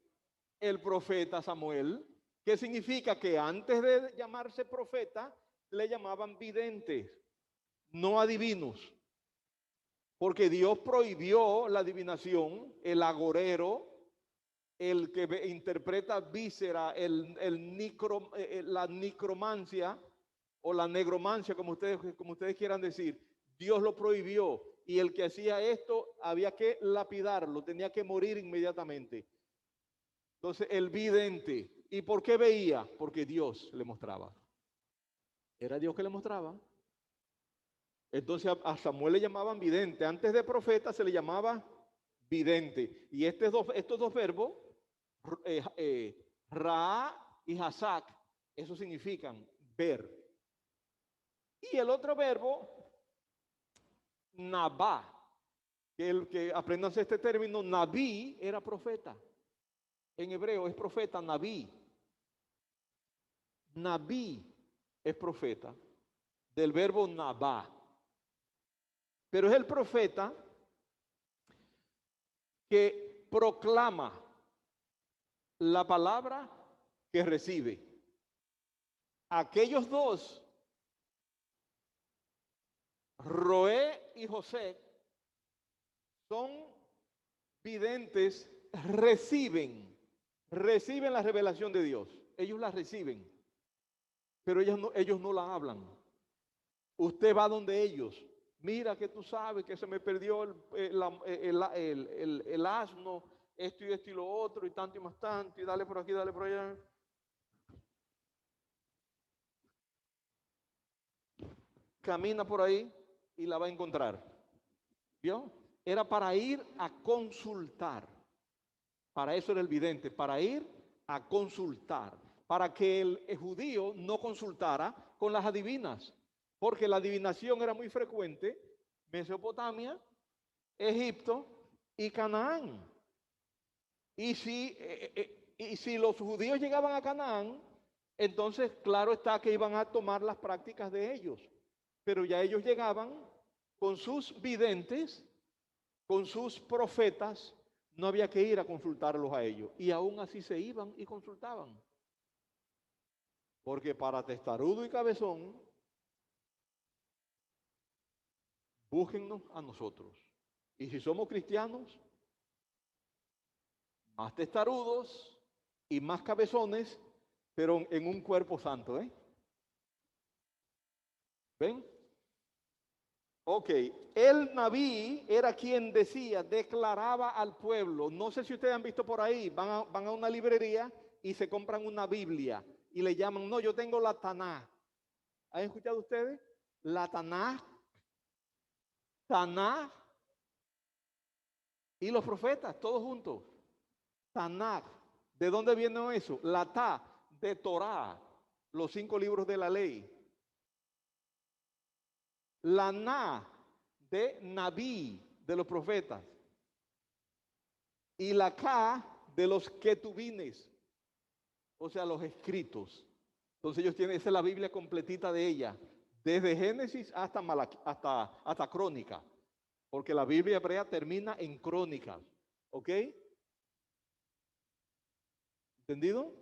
El profeta Samuel, que significa que antes de llamarse profeta, le llamaban videntes, no adivinos. Porque Dios prohibió la adivinación, el agorero, el que interpreta víscera, la necromancia o la negromancia, como ustedes quieran decir. Dios lo prohibió y el que hacía esto había que lapidarlo, tenía que morir inmediatamente. Entonces el vidente, ¿y por qué veía? Porque Dios le mostraba. Era Dios que le mostraba. Entonces a Samuel le llamaban vidente. Antes de profeta se le llamaba vidente. Y estos dos verbos, ra y hasak, eso significan ver. Y el otro verbo, nabá, que aprendanse este término, nabí era profeta. En hebreo es profeta, nabí. Nabí es profeta, del verbo nabá. Pero es el profeta que proclama la palabra que recibe. Aquellos dos, Roé y José, son videntes, reciben la revelación de Dios. Ellos la reciben, pero ellos no la hablan. Usted va donde ellos. Mira que tú sabes que se me perdió el asno, esto y lo otro, y tanto y más tanto, y dale por aquí, dale por allá. camina por ahí y la va a encontrar. ¿Vio? Era para ir a consultar. Para eso era el vidente, para ir a consultar. Para que el judío no consultara con las adivinas. Porque la adivinación era muy frecuente. Mesopotamia, Egipto y Canaán. Y si los judíos llegaban a Canaán, entonces claro está que iban a tomar las prácticas de ellos. Pero ya ellos llegaban con sus videntes, con sus profetas, no había que ir a consultarlos a ellos. Y aún así se iban y consultaban. Porque para testarudo y cabezón, búsquennos a nosotros. Y si somos cristianos, más testarudos y más cabezones, pero en un cuerpo santo, ¿eh? ¿Ven? Ok, el Nabí era quien decía, declaraba al pueblo. No sé si ustedes han visto por ahí, van a una librería y se compran una Biblia y le llaman, no, yo tengo la Taná. ¿Han escuchado ustedes? La Taná, Taná y los profetas, todos juntos. Tanakh, ¿de dónde viene eso? La Ta, de Torah, los 5 libros de la ley. La Na, de Nabí, de los profetas. Y la Ka, de los ketubines, o sea, los escritos. Entonces ellos tienen, esa es la Biblia completita de ella, desde Génesis hasta Crónica, porque la Biblia hebrea termina en Crónicas, ¿ok? ¿Entendido?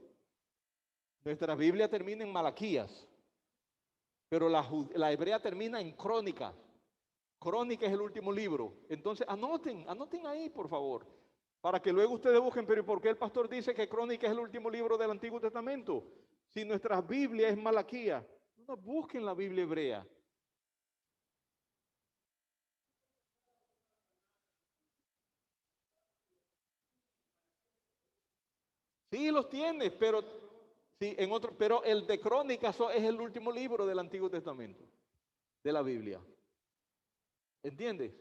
Nuestra Biblia termina en Malaquías, pero la hebrea termina en Crónicas. Crónica es el último libro. Entonces anoten ahí, por favor, para que luego ustedes busquen, pero ¿por qué el pastor dice que Crónica es el último libro del Antiguo Testamento? Si nuestra Biblia es Malaquía, no busquen la Biblia hebrea. Sí, los tiene, pero sí, pero el de Crónicas es el último libro del Antiguo Testamento, de la Biblia. ¿Entiendes?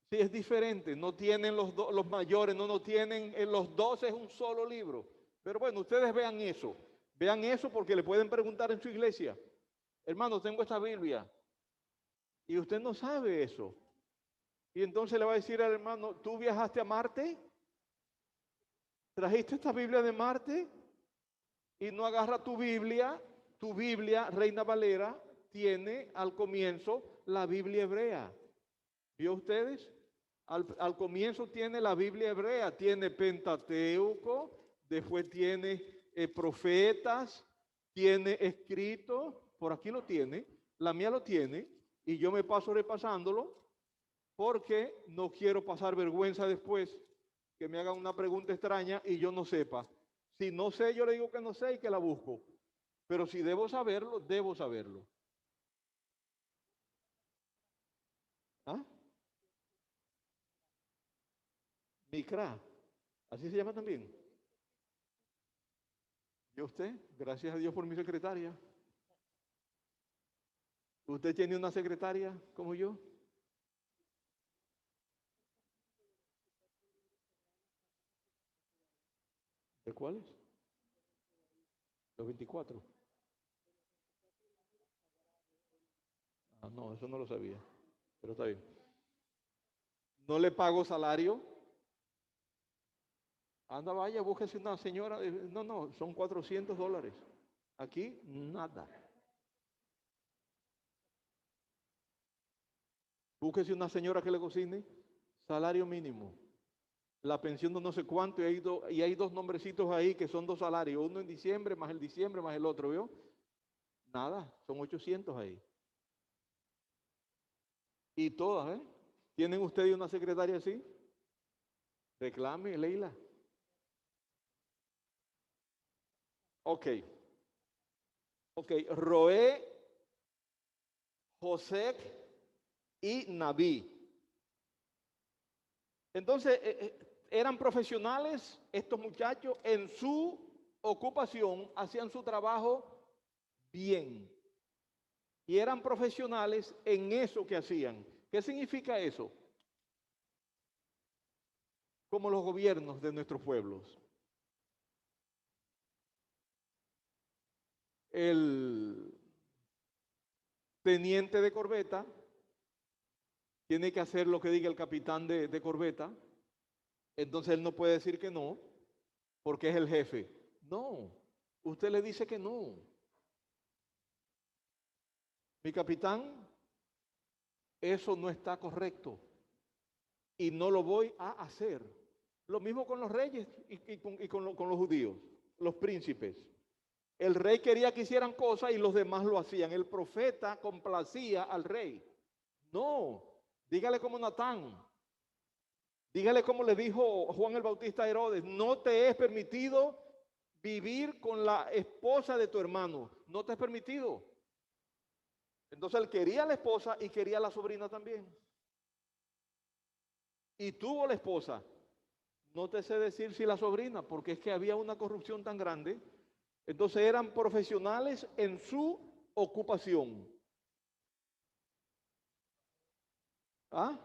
Sí, es diferente. No tienen los mayores, no tienen, los 12 es un solo libro. Pero bueno, ustedes vean eso. Vean eso porque le pueden preguntar en su iglesia. Hermano, tengo esta Biblia. Y usted no sabe eso. Y entonces le va a decir al hermano, ¿tú viajaste a Marte? ¿Trajiste esta Biblia de Marte? Y no agarra tu Biblia, Reina Valera, tiene al comienzo la Biblia hebrea. ¿Vio ustedes? Al comienzo tiene la Biblia hebrea, tiene Pentateuco, después tiene profetas, tiene escrito, por aquí lo tiene, la mía lo tiene, y yo me paso repasándolo porque no quiero pasar vergüenza después que me hagan una pregunta extraña y yo no sepa. Si no sé, yo le digo que no sé y que la busco. Pero si debo saberlo, debo saberlo. ¿Ah? Micra, así se llama también. ¿Y usted? Gracias a Dios por mi secretaria. ¿Usted tiene una secretaria como yo? ¿De cuáles? Los 24. Ah, no, eso no lo sabía. Pero está bien. No le pago salario. Anda, vaya, búsquese una señora. No, son $400. Aquí, nada. Búsquese una señora que le cocine. Salario mínimo. La pensión de no sé cuánto y hay 2 nombrecitos ahí que son 2 salarios. Uno en diciembre, más el otro, ¿vio? Nada, son 800 ahí. Y todas, ¿eh? ¿Tienen ustedes una secretaria así? Reclame, Leila. Ok. Ok, Roé, José y Nabí. Entonces, eran profesionales estos muchachos en su ocupación, hacían su trabajo bien. Y eran profesionales en eso que hacían. ¿Qué significa eso? Como los gobiernos de nuestros pueblos. El teniente de corbeta tiene que hacer lo que diga el capitán de corbeta. Entonces él no puede decir que no, porque es el jefe. No, usted le dice que no. Mi capitán, eso no está correcto y no lo voy a hacer. Lo mismo con los reyes y con los judíos, los príncipes. El rey quería que hicieran cosas y los demás lo hacían. El profeta complacía al rey. No, dígale como Natán. Dígale como le dijo Juan el Bautista a Herodes, no te es permitido vivir con la esposa de tu hermano. No te es permitido. Entonces él quería a la esposa y quería a la sobrina también. Y tuvo la esposa. No te sé decir si la sobrina, porque es que había una corrupción tan grande. Entonces eran profesionales en su ocupación. ¿Ah?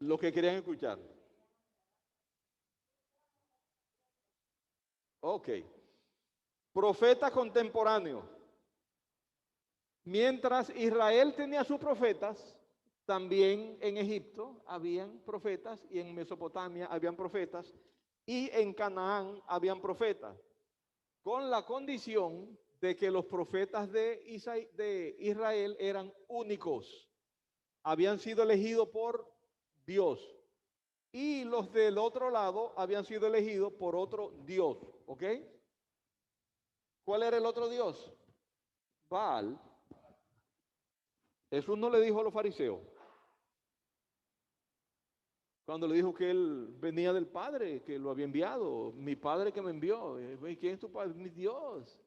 Lo que querían escuchar. Ok. Profeta contemporáneo. Mientras Israel tenía sus profetas, también en Egipto habían profetas y en Mesopotamia habían profetas y en Canaán habían profetas, con la condición de que los profetas de Israel eran únicos, habían sido elegidos por Dios y los del otro lado habían sido elegidos por otro Dios, ¿ok? ¿Cuál era el otro Dios? Baal. Jesús no le dijo a los fariseos, cuando le dijo que él venía del Padre, que lo había enviado, mi Padre que me envió. ¿Quién es tu Padre? Mi Dios.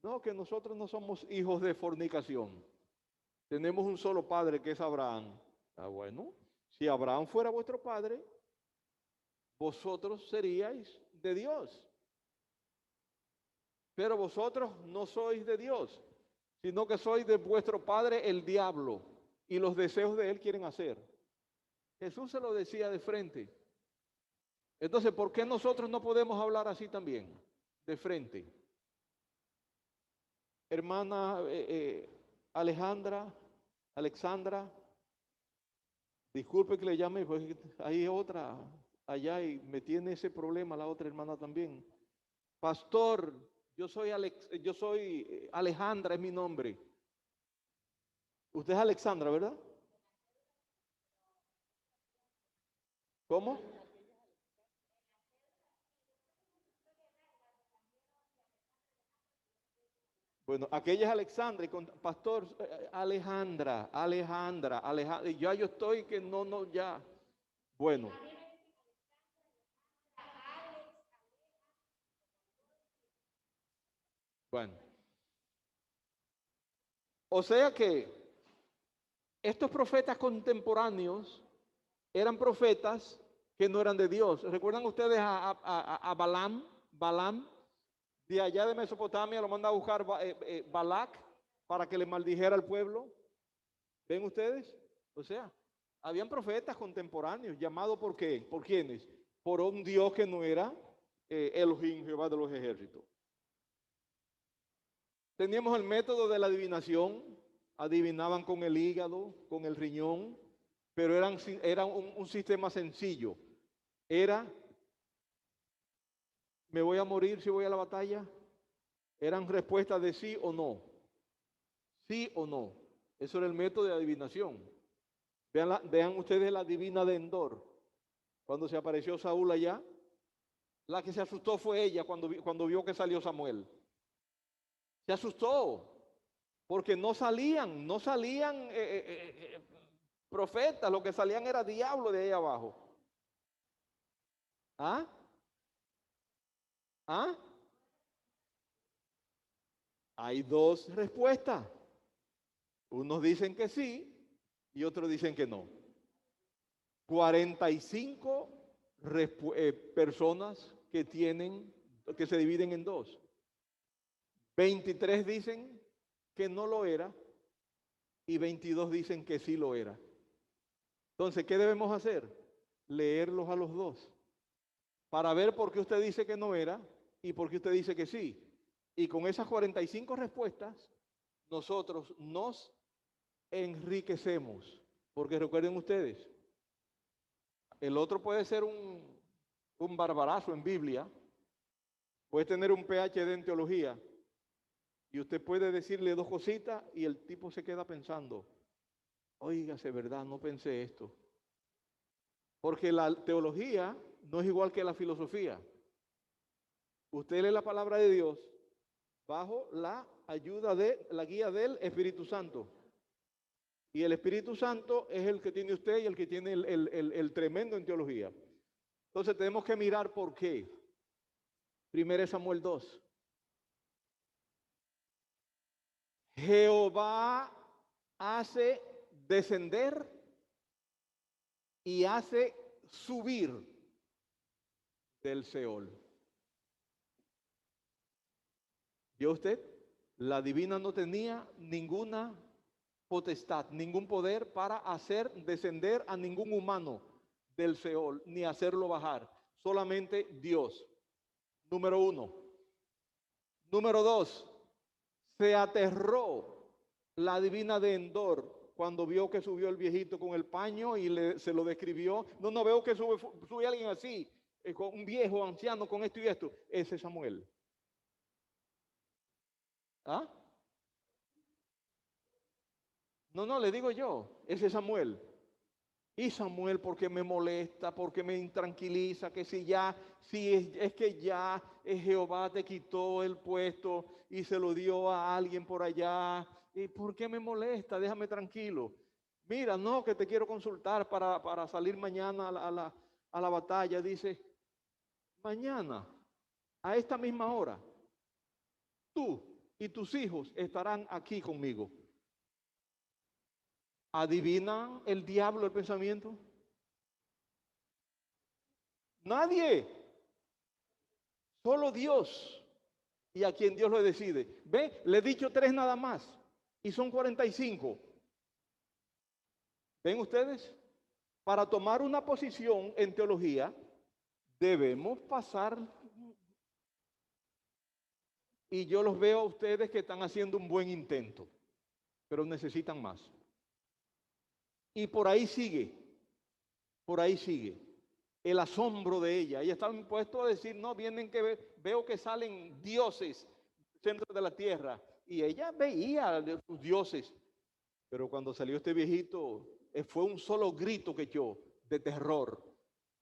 No, que nosotros no somos hijos de fornicación. Tenemos un solo Padre que es Abraham. Ah, bueno, si Abraham fuera vuestro Padre, vosotros seríais de Dios. Pero vosotros no sois de Dios, sino que sois de vuestro padre el diablo, y los deseos de él quieren hacer. Jesús se lo decía de frente. Entonces, ¿por qué nosotros no podemos hablar así también? De frente. Hermana Alexandra, disculpe que le llame, pues hay otra allá y me tiene ese problema la otra hermana también. Pastor, yo soy Alejandra, es mi nombre. Usted es Alexandra, ¿verdad? ¿Cómo? Bueno, aquella es Alexandra y con pastor Alejandra, ya yo estoy que no, ya. Bueno. Bueno. O sea que estos profetas contemporáneos eran profetas que no eran de Dios. ¿Recuerdan ustedes a Balaam? Balaam, de allá de Mesopotamia, lo manda a buscar Balac para que le maldijera al pueblo. ¿Ven ustedes? O sea, habían profetas contemporáneos, llamados ¿por qué? ¿Por quiénes? Por un Dios que no era Elohim, Jehová de los ejércitos. Teníamos el método de la adivinación, adivinaban con el hígado, con el riñón, pero era un sistema sencillo. Era, me voy a morir si voy a la batalla. Eran respuestas de sí o no. Sí o no. Eso era el método de adivinación. Vean ustedes la divina de Endor. Cuando se apareció Saúl allá, la que se asustó fue ella cuando vio que salió Samuel. Se asustó porque no salían profetas, lo que salían era diablo de ahí abajo. ¿Ah? ¿Ah? Hay dos respuestas. Unos dicen que sí y otros dicen que no. 45 personas que se dividen en dos. 23 dicen que no lo era y 22 dicen que sí lo era. Entonces, ¿qué debemos hacer? Leerlos a los dos para ver por qué usted dice que no era y por qué usted dice que sí. Y con esas 45 respuestas, nosotros nos enriquecemos. Porque recuerden ustedes, el otro puede ser un barbarazo en Biblia, puede tener un PhD en teología, y usted puede decirle dos cositas y el tipo se queda pensando, óigase, ¿verdad? No pensé esto. Porque la teología no es igual que la filosofía. Usted lee la palabra de Dios bajo la ayuda de la guía del Espíritu Santo. Y el Espíritu Santo es el que tiene usted y el que tiene el tremendo en teología. Entonces tenemos que mirar por qué. 1 Samuel 2. Jehová hace descender y hace subir del Seol. ¿Vio usted? La divina no tenía ninguna potestad, ningún poder para hacer descender a ningún humano del Seol, ni hacerlo bajar. Solamente Dios. Número 1. Número 2. Se aterró la divina de Endor cuando vio que subió el viejito con el paño y se lo describió. No veo que sube alguien así, con un viejo anciano con esto y esto. Ese es Samuel. ¿Ah? No, le digo yo, ese es Samuel. Y Samuel, porque me molesta, porque me intranquiliza, que si es que ya Jehová te quitó el puesto y se lo dio a alguien por allá. ¿Y por qué me molesta? Déjame tranquilo. Mira, no, que te quiero consultar para salir mañana a la batalla. Dice, mañana, a esta misma hora, tú y tus hijos estarán aquí conmigo. ¿Adivina el diablo el pensamiento? Nadie. Solo Dios. Y a quien Dios lo decide. Ve, le he dicho 3 nada más. Y son 45. ¿Ven ustedes? Para tomar una posición en teología, debemos pasar. Y yo los veo a ustedes que están haciendo un buen intento. Pero necesitan más. Y por ahí sigue. Por ahí sigue. El asombro de ella. Ella estaba impuesto a decir, no, vienen que veo que salen dioses centro de la tierra. Y ella veía de sus dioses. Pero cuando salió este viejito, fue un solo grito que echó de terror.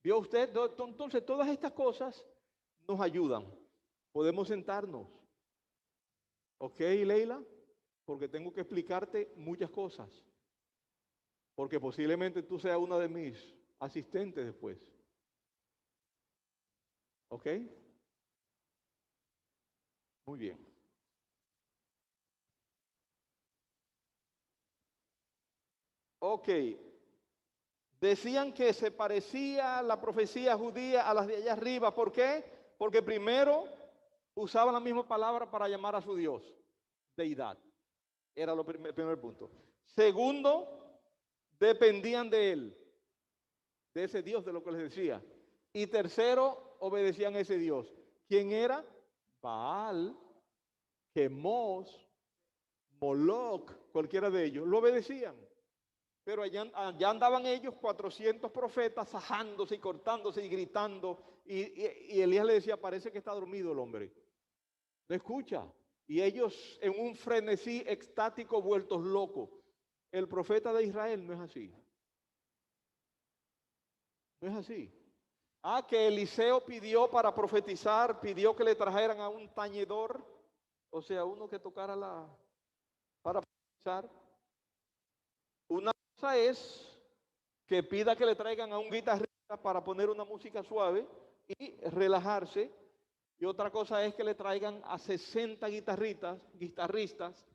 ¿Vio usted? Entonces todas estas cosas nos ayudan. Podemos sentarnos. ¿Ok, Leila? Porque tengo que explicarte muchas cosas. Porque posiblemente tú seas una de mis asistentes después. ¿Ok? Muy bien. Ok. Decían que se parecía la profecía judía a las de allá arriba. ¿Por qué? Porque primero usaban la misma palabra para llamar a su Dios, deidad. Era el primer punto. Segundo, dependían de él, de ese Dios, de lo que les decía. Y tercero, obedecían a ese Dios. ¿Quién era? Baal, Chemos, Moloch, cualquiera de ellos. Lo obedecían. Pero allá andaban ellos 400 profetas sajándose y cortándose y gritando. Y Elías le decía, parece que está dormido el hombre. No escucha. Y ellos en un frenesí extático vueltos locos. El profeta de Israel no es así. No es así. Que Eliseo pidió para profetizar, pidió que le trajeran a un tañedor, o sea, uno que tocara para profetizar. Una cosa es que pida que le traigan a un guitarrista para poner una música suave y relajarse. Y otra cosa es que le traigan a 60 guitarristas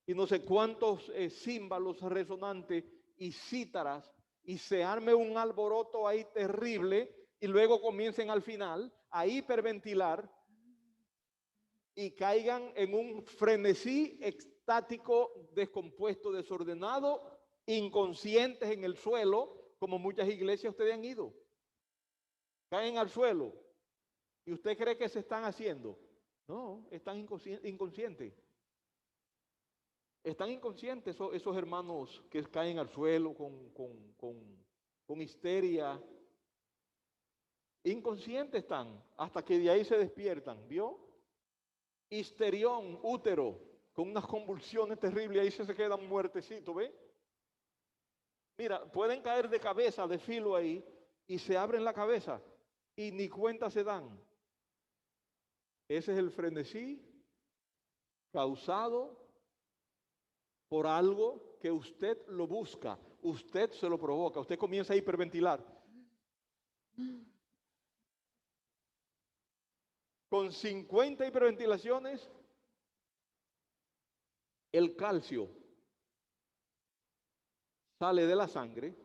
y no sé cuántos címbalos resonantes y cítaras y se arme un alboroto ahí terrible y luego comiencen al final a hiperventilar y caigan en un frenesí extático, descompuesto, desordenado, inconscientes en el suelo, como muchas iglesias ustedes han ido. Caen al suelo y usted cree que se están haciendo. No, están inconscientes. Están inconscientes esos hermanos que caen al suelo con histeria. Inconscientes están hasta que de ahí se despiertan, ¿vio? Histerión, útero, con unas convulsiones terribles, ahí se quedan muertecitos, ¿ve? Mira, pueden caer de cabeza, de filo ahí, y se abren la cabeza y ni cuenta se dan. Ese es el frenesí causado por algo que usted lo busca, usted se lo provoca, usted comienza a hiperventilar. Con 50 hiperventilaciones, el calcio sale de la sangre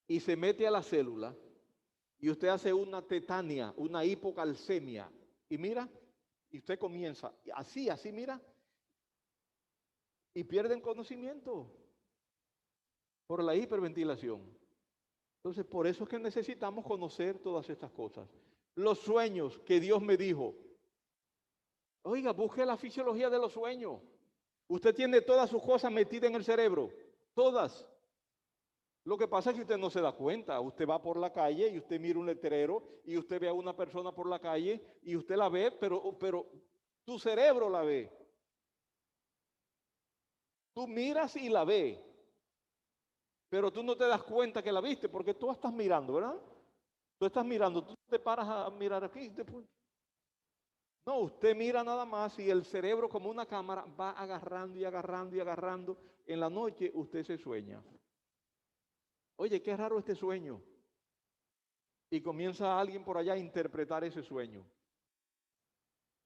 y se mete a la célula y usted hace una tetania, una hipocalcemia. Y mira, y usted comienza así, mira, y pierden conocimiento por la hiperventilación. Entonces, por eso es que necesitamos conocer todas estas cosas. Los sueños que Dios me dijo. Oiga, busque la fisiología de los sueños. Usted tiene todas sus cosas metidas en el cerebro, todas. Lo que pasa es que usted no se da cuenta. Usted va por la calle y usted mira un letrero y usted ve a una persona por la calle y usted la ve, pero tu cerebro la ve. Tú miras y la ves, pero tú no te das cuenta que la viste porque tú estás mirando, ¿verdad? Tú estás mirando, tú te paras a mirar aquí. No, usted mira nada más y el cerebro como una cámara va agarrando y agarrando y agarrando. En la noche usted se sueña. Oye, qué raro este sueño. Y comienza alguien por allá a interpretar ese sueño.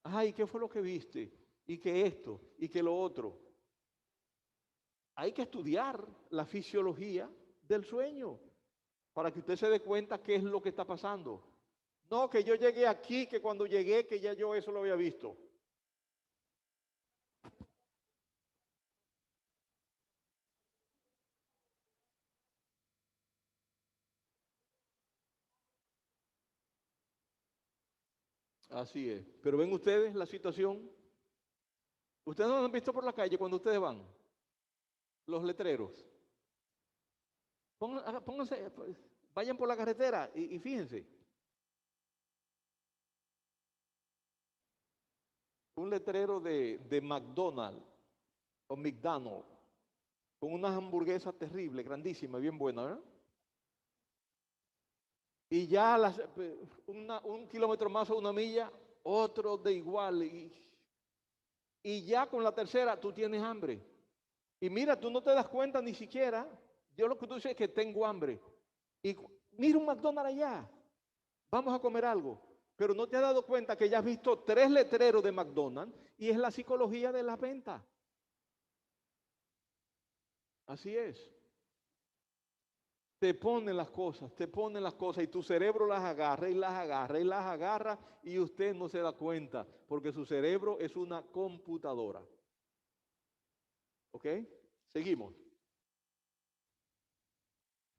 Ay, ¿qué fue lo que viste? Y que esto, y que lo otro. Hay que estudiar la fisiología del sueño para que usted se dé cuenta qué es lo que está pasando. No, que yo llegué aquí, que cuando llegué, que ya yo eso lo había visto. Así es. Pero ven ustedes la situación. Ustedes no lo han visto por la calle cuando ustedes van. Los letreros. Pónganse, vayan por la carretera y fíjense. Un letrero de McDonald's o McDonald's con unas hamburguesas terribles, grandísimas, bien buenas, ¿verdad? Y ya un kilómetro más o una milla, otro de igual. Y ya con la tercera tú tienes hambre. Y mira, tú no te das cuenta ni siquiera. Yo lo que tú dices es que tengo hambre. Y mira un McDonald's allá. Vamos a comer algo. Pero no te has dado cuenta que ya has visto 3 letreros de McDonald's y es la psicología de la venta. Así es. Te ponen las cosas y tu cerebro las agarra y las agarra y las agarra y usted no se da cuenta porque su cerebro es una computadora. ¿Ok? Seguimos.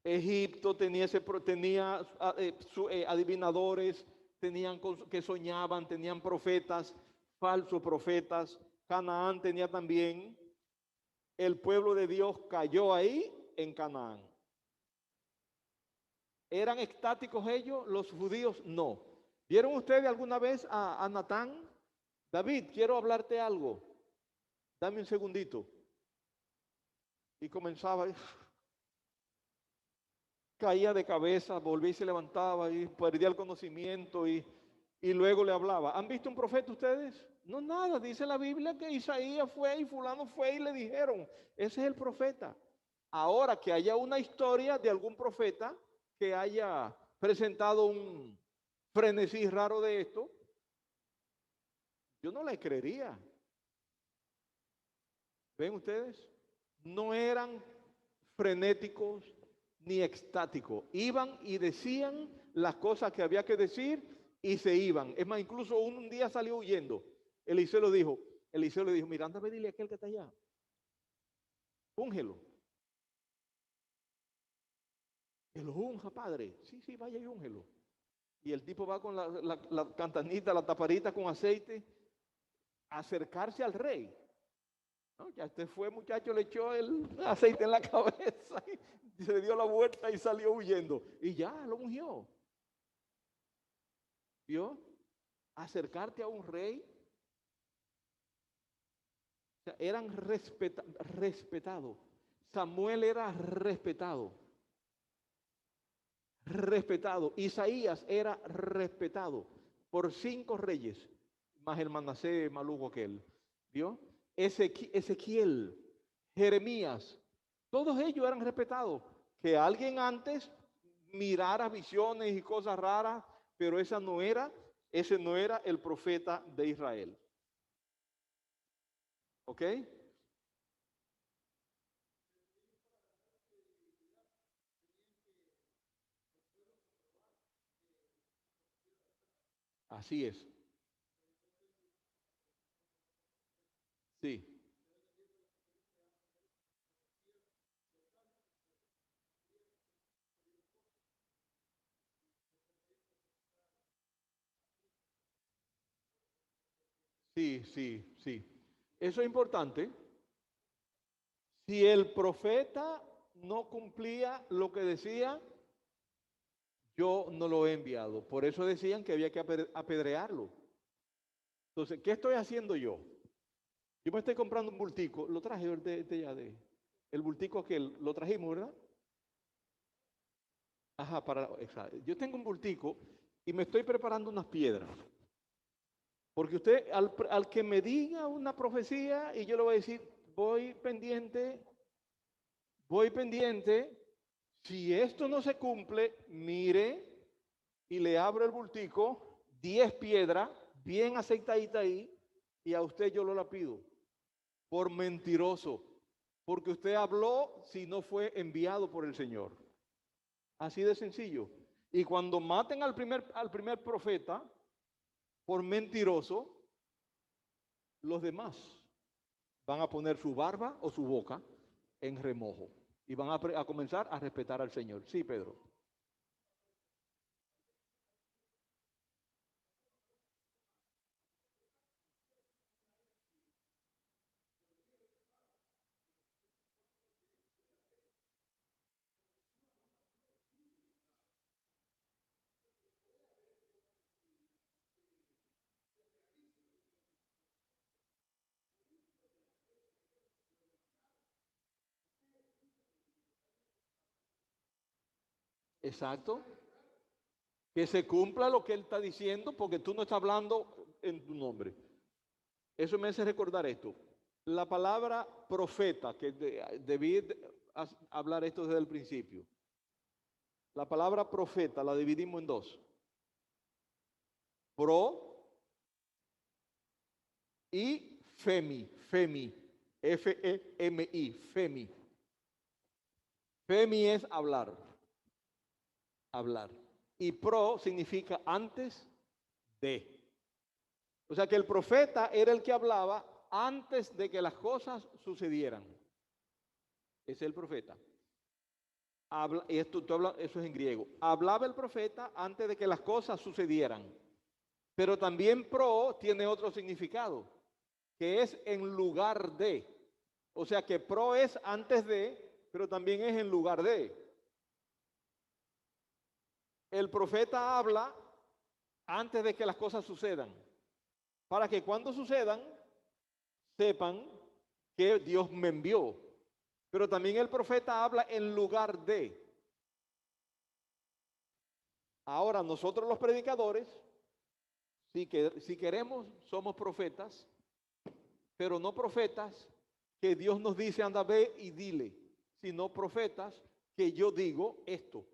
Egipto tenía adivinadores, tenían que soñaban, tenían profetas, falsos profetas. Canaán tenía también. El pueblo de Dios cayó ahí en Canaán. ¿Eran estáticos ellos? Los judíos no. ¿Vieron ustedes alguna vez a Natán? David, quiero hablarte algo. Dame un segundito. Y comenzaba, caía de cabeza, volvía y se levantaba y perdía el conocimiento y luego le hablaba. ¿Han visto un profeta ustedes? No, nada. Dice la Biblia que Isaías fue y fulano fue y le dijeron, ese es el profeta. Ahora que haya una historia de algún profeta que haya presentado un frenesí raro de esto, yo no le creería. ¿Ven ustedes? No eran frenéticos ni extáticos. Iban y decían las cosas que había que decir y se iban. Es más, incluso un día salió huyendo. Eliseo le dijo, mira, anda a dile a aquel que está allá. Úngelo. Que lo unja, padre. Sí, vaya y úngelo. Y el tipo va con la cantanita, la taparita con aceite, a acercarse al rey. No, ya usted fue, muchacho, le echó el aceite en la cabeza y se le dio la vuelta y salió huyendo. Y ya, lo ungió. ¿Vio? Acercarte a un rey. O sea, eran respetados. Samuel era respetado. Respetado. Isaías era respetado por 5 reyes, más el Manasés maluco aquel. ¿Vio? Ezequiel, Jeremías, todos ellos eran respetados. Que alguien antes mirara visiones y cosas raras, pero ese no era el profeta de Israel. ¿Ok? Así es. Sí. Sí. Eso es importante. Si el profeta no cumplía lo que decía, yo no lo he enviado. Por eso decían que había que apedrearlo. Entonces, ¿qué estoy haciendo yo? Yo me estoy comprando un bultico. Lo traje el bultico aquel. Lo trajimos, ¿verdad? Ajá, exacto. Yo tengo un bultico y me estoy preparando unas piedras. Porque usted, al que me diga una profecía y yo le voy a decir, voy pendiente, si esto no se cumple, mire y le abro el bultico, 10 piedras, bien aceitadita ahí, y a usted yo lo la pido, por mentiroso, porque usted habló si no fue enviado por el Señor. Así de sencillo. Y cuando maten al primer profeta, por mentiroso, los demás van a poner su barba o su boca en remojo y van a comenzar a respetar al Señor. Sí, Pedro. Exacto. Que se cumpla lo que él está diciendo porque tú no estás hablando en tu nombre. Eso me hace recordar esto. La palabra profeta, que debí hablar esto desde el principio. La palabra profeta la dividimos en dos. Pro y femi. F-E-M-I, femi. Femi es hablar. Y pro significa antes de. O sea que el profeta era el que hablaba antes de que las cosas sucedieran. Ese es el profeta. Eso es en griego. Hablaba el profeta antes de que las cosas sucedieran. Pero también pro tiene otro significado, que es en lugar de. O sea que pro es antes de, pero también es en lugar de. El profeta habla antes de que las cosas sucedan, para que cuando sucedan, sepan que Dios me envió. Pero también el profeta habla en lugar de. Ahora nosotros los predicadores, si queremos, somos profetas, pero no profetas que Dios nos dice anda ve y dile, sino profetas que yo digo esto.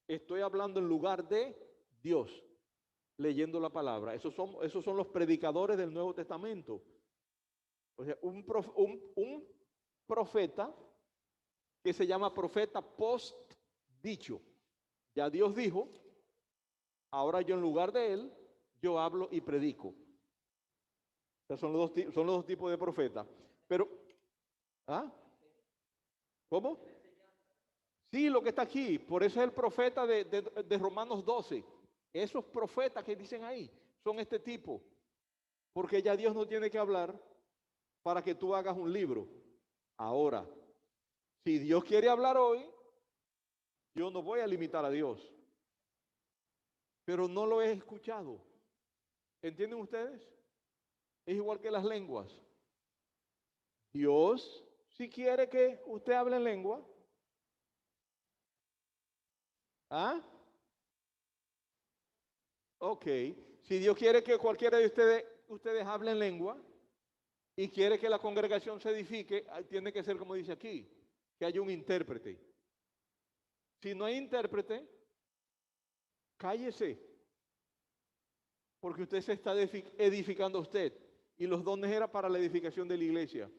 Estoy hablando en lugar de Dios, leyendo la palabra. Esos son los predicadores del Nuevo Testamento. O sea, un profeta que se llama profeta post dicho. Ya Dios dijo, Ahora yo en lugar de él, yo hablo y predico. O sea, son los dos tipos de profetas. Pero, ¿ah? ¿Cómo? Sí, lo que está aquí. Por eso es el profeta de Romanos 12. Esos profetas que dicen ahí son este tipo. Porque ya Dios no tiene que hablar para que tú hagas un libro. Ahora, si Dios quiere hablar hoy, yo no voy a limitar a Dios. Pero no lo he escuchado. ¿Entienden ustedes? Es igual que las lenguas. Dios, si quiere que usted hable en lengua, ¿ah? Ok. Si Dios quiere que cualquiera de ustedes hable en lengua y quiere que la congregación se edifique, tiene que ser como dice aquí, que haya un intérprete. Si no hay intérprete, cállese, porque usted se está edificando a usted y los dones eran para la edificación de la iglesia.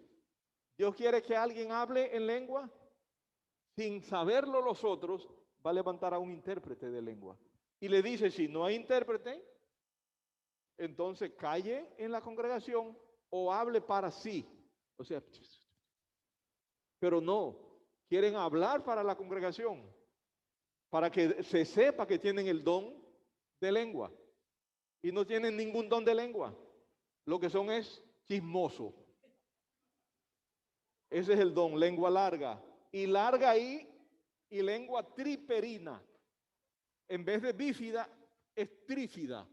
Dios quiere que alguien hable en lengua, sin saberlo los otros, va a levantar a un intérprete de lengua. Y le dice, si no hay intérprete, entonces calle en la congregación o hable para sí. O sea, pero no, quieren hablar para la congregación, para que se sepa que tienen el don de lengua. Y no tienen ningún don de lengua. Lo que son es chismoso. Ese es el don, lengua larga. Y larga ahí, y lengua triperina. En vez de bífida, es trífida.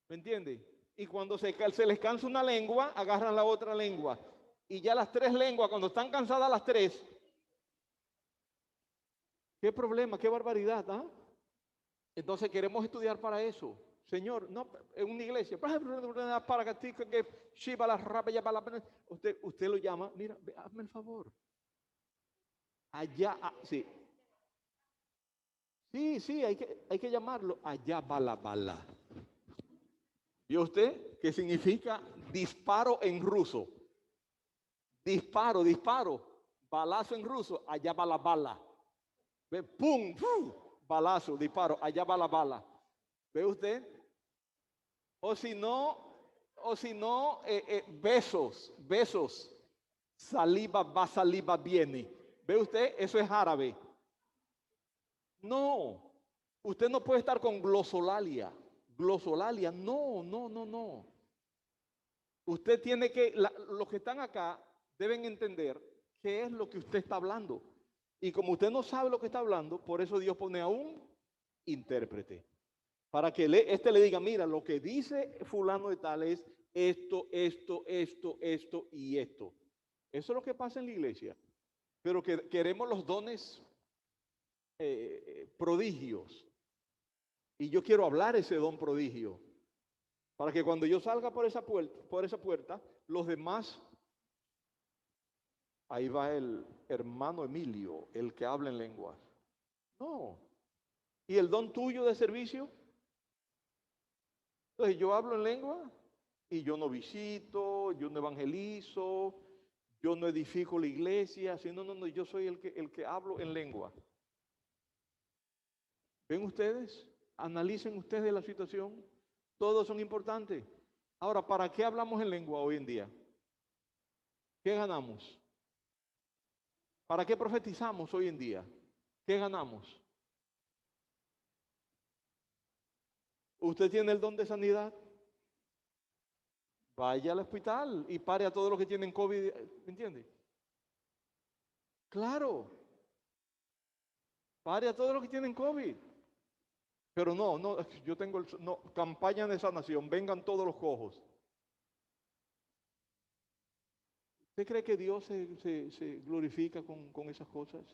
¿Me entiende? Y cuando se les cansa una lengua, agarran la otra lengua. Y ya las tres lenguas, cuando están cansadas las tres, qué problema, qué barbaridad, ¿ah? Entonces queremos estudiar para eso. Señor, no, en una iglesia, usted lo llama, mira, hazme el favor. Allá, sí. Sí, hay que llamarlo. Allá bala bala. ¿Vio usted? ¿Qué significa disparo en ruso? Disparo. Balazo en ruso, allá va la bala. ¿Ve? ¡Pum! ¡Pum! Balazo, disparo, allá va la bala. ¿Ve usted? O si no, besos. Saliva va, saliva viene. ¿Ve usted? Eso es árabe. No, usted no puede estar con glosolalia. Glosolalia, no. Usted tiene que, los que están acá deben entender qué es lo que usted está hablando. Y como usted no sabe lo que está hablando, por eso Dios pone a un intérprete. Para que este le diga, mira, lo que dice fulano de tal es esto y esto. Eso es lo que pasa en la iglesia. Pero que queremos los dones prodigios. Y yo quiero hablar ese don prodigio. Para que cuando yo salga por esa puerta, los demás, ahí va el hermano Emilio, el que habla en lenguas. No. ¿Y el don tuyo de servicio? Entonces yo hablo en lengua y yo no visito, yo no evangelizo, yo no edifico la iglesia, sino no, yo soy el que hablo en lengua. ¿Ven ustedes? Analicen ustedes la situación. Todos son importantes. Ahora, ¿para qué hablamos en lengua hoy en día? ¿Qué ganamos? ¿Para qué profetizamos hoy en día? ¿Qué ganamos? ¿Usted tiene el don de sanidad? Vaya al hospital y pare a todos los que tienen COVID, ¿me entiende? Claro, pare a todos los que tienen COVID. Pero no, yo tengo campaña de sanación, vengan todos los cojos. ¿Usted cree que Dios se glorifica con esas cosas?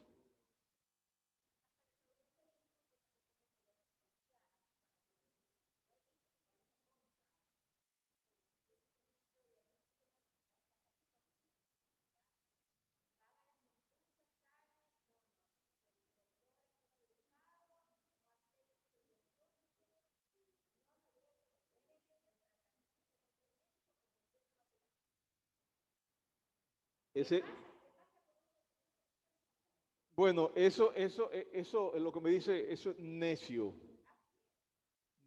Ese, bueno, eso es lo que me dice, eso es necio.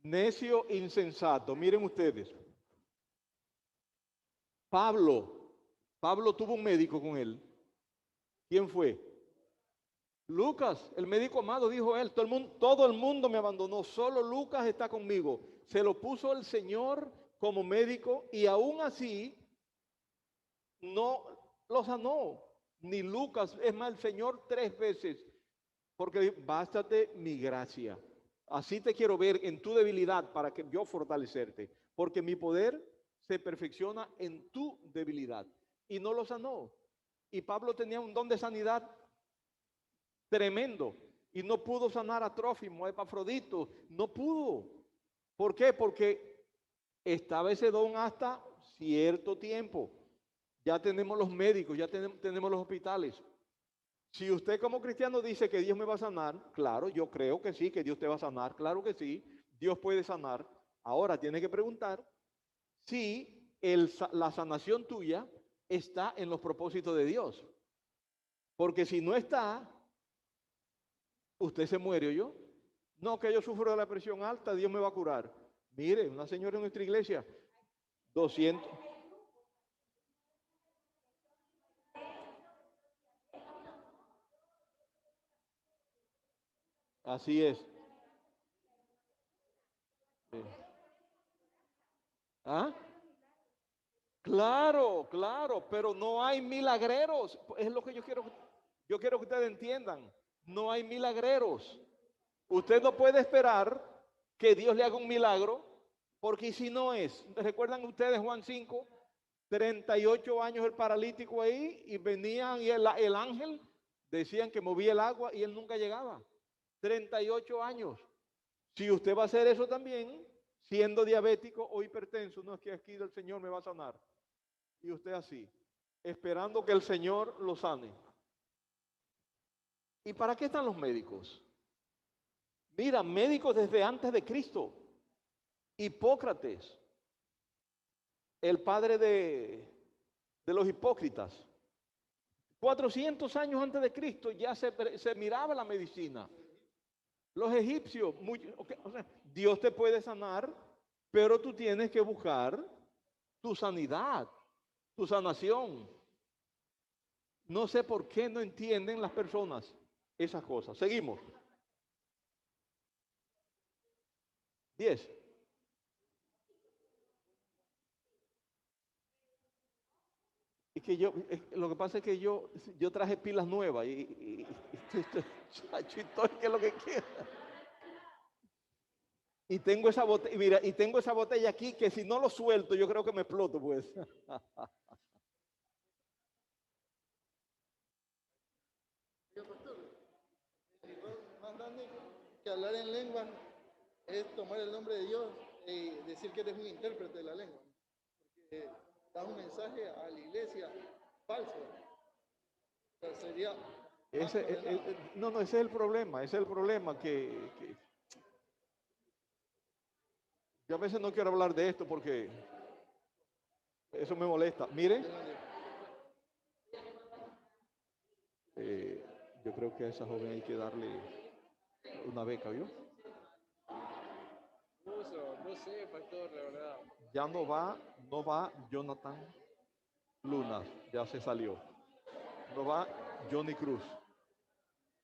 Necio, insensato. Miren ustedes. Pablo tuvo un médico con él. ¿Quién fue? Lucas, el médico amado, dijo él. Todo el mundo me abandonó, solo Lucas está conmigo. Se lo puso el Señor como médico y aún así no lo sanó. Ni Lucas, es más, el Señor 3 veces. Porque bástate mi gracia. Así te quiero ver en tu debilidad para que yo fortalecerte. Porque mi poder se perfecciona en tu debilidad. Y no lo sanó. Y Pablo tenía un don de sanidad tremendo. Y no pudo sanar a Trófimo, a Epafrodito. No pudo. ¿Por qué? Porque estaba ese don hasta cierto tiempo. Ya tenemos los médicos, ya tenemos los hospitales. Si usted como cristiano dice que Dios me va a sanar, claro, yo creo que sí, que Dios te va a sanar, claro que sí, Dios puede sanar. Ahora tiene que preguntar si la sanación tuya está en los propósitos de Dios. Porque si no está, usted se muere, ¿o yo? No, que yo sufro de la presión alta, Dios me va a curar. Mire, una señora en nuestra iglesia, 200. Así es. Sí. ¿Ah? Claro, claro, pero no hay milagreros. Es lo que yo quiero que ustedes entiendan. No hay milagreros. Usted no puede esperar que Dios le haga un milagro, porque si no es, ¿recuerdan ustedes Juan 5? 38 años el paralítico ahí y venían y el ángel decían que movía el agua y él nunca llegaba. 38 años. Si usted va a hacer eso también, siendo diabético o hipertenso, no es que aquí el Señor me va a sanar. Y usted así, esperando que el Señor lo sane. ¿Y para qué están los médicos? Mira, médicos desde antes de Cristo. Hipócrates, el padre de los hipócritas. 400 años antes de Cristo ya se miraba la medicina. Los egipcios, o sea, Dios te puede sanar, pero tú tienes que buscar tu sanidad, tu sanación. No sé por qué no entienden las personas esas cosas. Seguimos. 10. Es que lo que pasa es que yo traje pilas nuevas y estoy que es lo que quiera. Y tengo esa botella, mira, y tengo esa botella aquí que si no lo suelto, yo creo que me exploto, pues. Mandan que hablar en lengua es tomar el nombre de Dios y decir que eres un intérprete de la lengua. Porque das un mensaje a la iglesia falso. O sea, sería No, ese es el problema, que yo a veces no quiero hablar de esto porque eso me molesta. Mire, yo creo que a esa joven hay que darle una beca, ¿vio? no sé, pastor, la verdad. Ya no va Jonathan Luna, ya se salió. No va Johnny Cruz.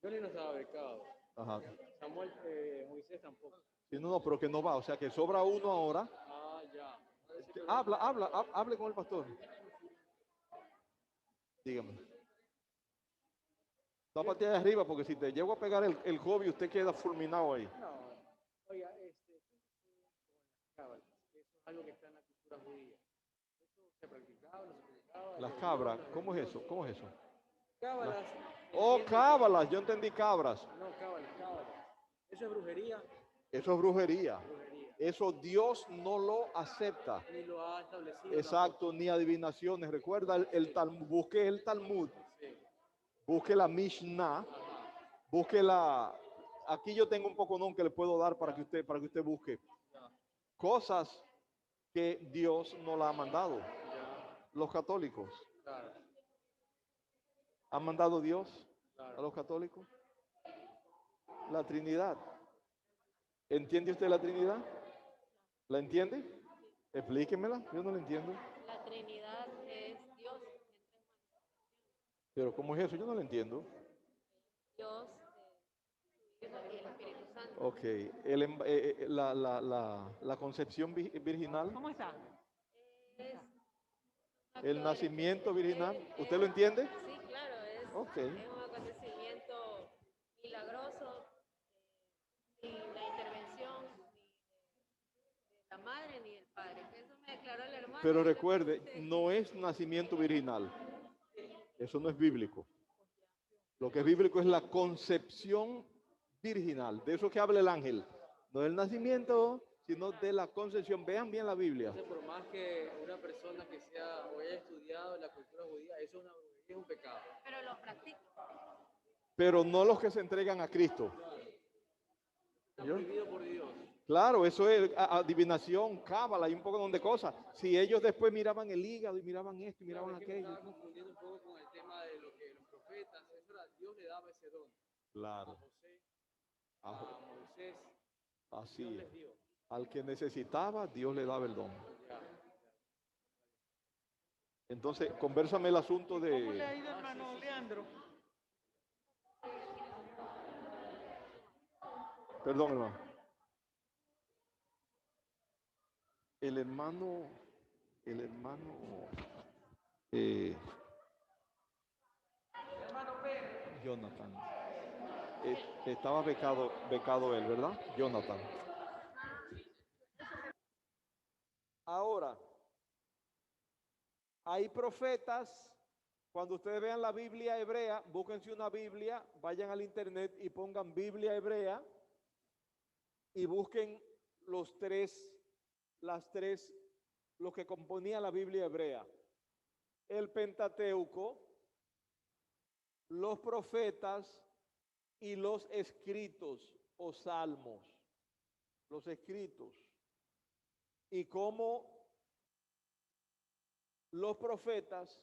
Johnny no estaba becado. Ajá. Samuel, Moisés tampoco. Sí, no, pero que no va, o sea que sobra uno ahora. Ah, ya. Hable con el pastor. Dígame. Tápate ahí arriba porque si te llego a pegar el hobby, usted queda fulminado ahí. No, oiga, cábala, eso es algo que está en la cultura judía. Eso se practicaba, no se practicaba. Las cabras, ¿cómo es eso? ¿Cómo es eso? Cábalas. Oh, cábalas, yo entendí cabras. No, cábalas. Eso es brujería. Eso es brujería. Eso Dios no lo acepta. Ni lo ha establecido. Exacto, Tampoco. ni adivinaciones. Recuerda el Talmud, busque el Talmud, Sí. busque la Mishnah, busque la. Aquí yo tengo un poco que le puedo dar para que usted busque cosas que Dios no la ha mandado. Los católicos. Claro. ¿Han mandado Dios Claro. a los católicos? La Trinidad. ¿Entiende usted la Trinidad? ¿La entiende? Explíquemela, yo no la entiendo. La Trinidad es Dios, Pero ¿cómo es eso? Yo no la entiendo. Dios, su Hijo y el Espíritu Santo. Ok, la concepción virginal, ¿Cómo está? Es un el acto nacimiento virginal, es- ¿usted lo entiende? Sí, claro, Ok. es un acontecimiento milagroso, sin la intervención ni de la madre ni del padre. Eso me declaró el hermano. Pero yo le recuerde, pregunté. no es nacimiento virginal. Eso no es bíblico. Lo que es bíblico es la concepción virginal. De eso que habla el ángel. No del nacimiento, sino de la concepción. Vean bien la Biblia. Entonces, por más que una persona que sea o haya estudiado la cultura judía, eso es, es un pecado. Pero lo practico. Pero no los que se entregan a Cristo. Está ¿Yo? prohibido por Dios. Claro, eso es adivinación, cábala y un poco de cosas. Si ellos después miraban el hígado y miraban esto y miraban Claro, es que me aquello. estaba confundiendo un poco con el tema de lo que los profetas, eso era, Dios le daba ese don a Claro. José, Ah, a Moisés, así Dios es. les dio. Al que necesitaba, Dios le daba el don. Ya. Entonces, convérsame el asunto ¿Cómo le de... ha ido, hermano Leandro? Perdón, hermano. El hermano eh, Jonathan. Estaba becado él, ¿verdad? Jonathan. Ahora, hay profetas. Cuando ustedes vean la Biblia hebrea, búsquense una Biblia, vayan al internet y pongan Biblia hebrea y busquen las tres, lo que componía la Biblia hebrea. El Pentateuco, los profetas y los escritos o salmos. Los escritos. Y cómo los profetas,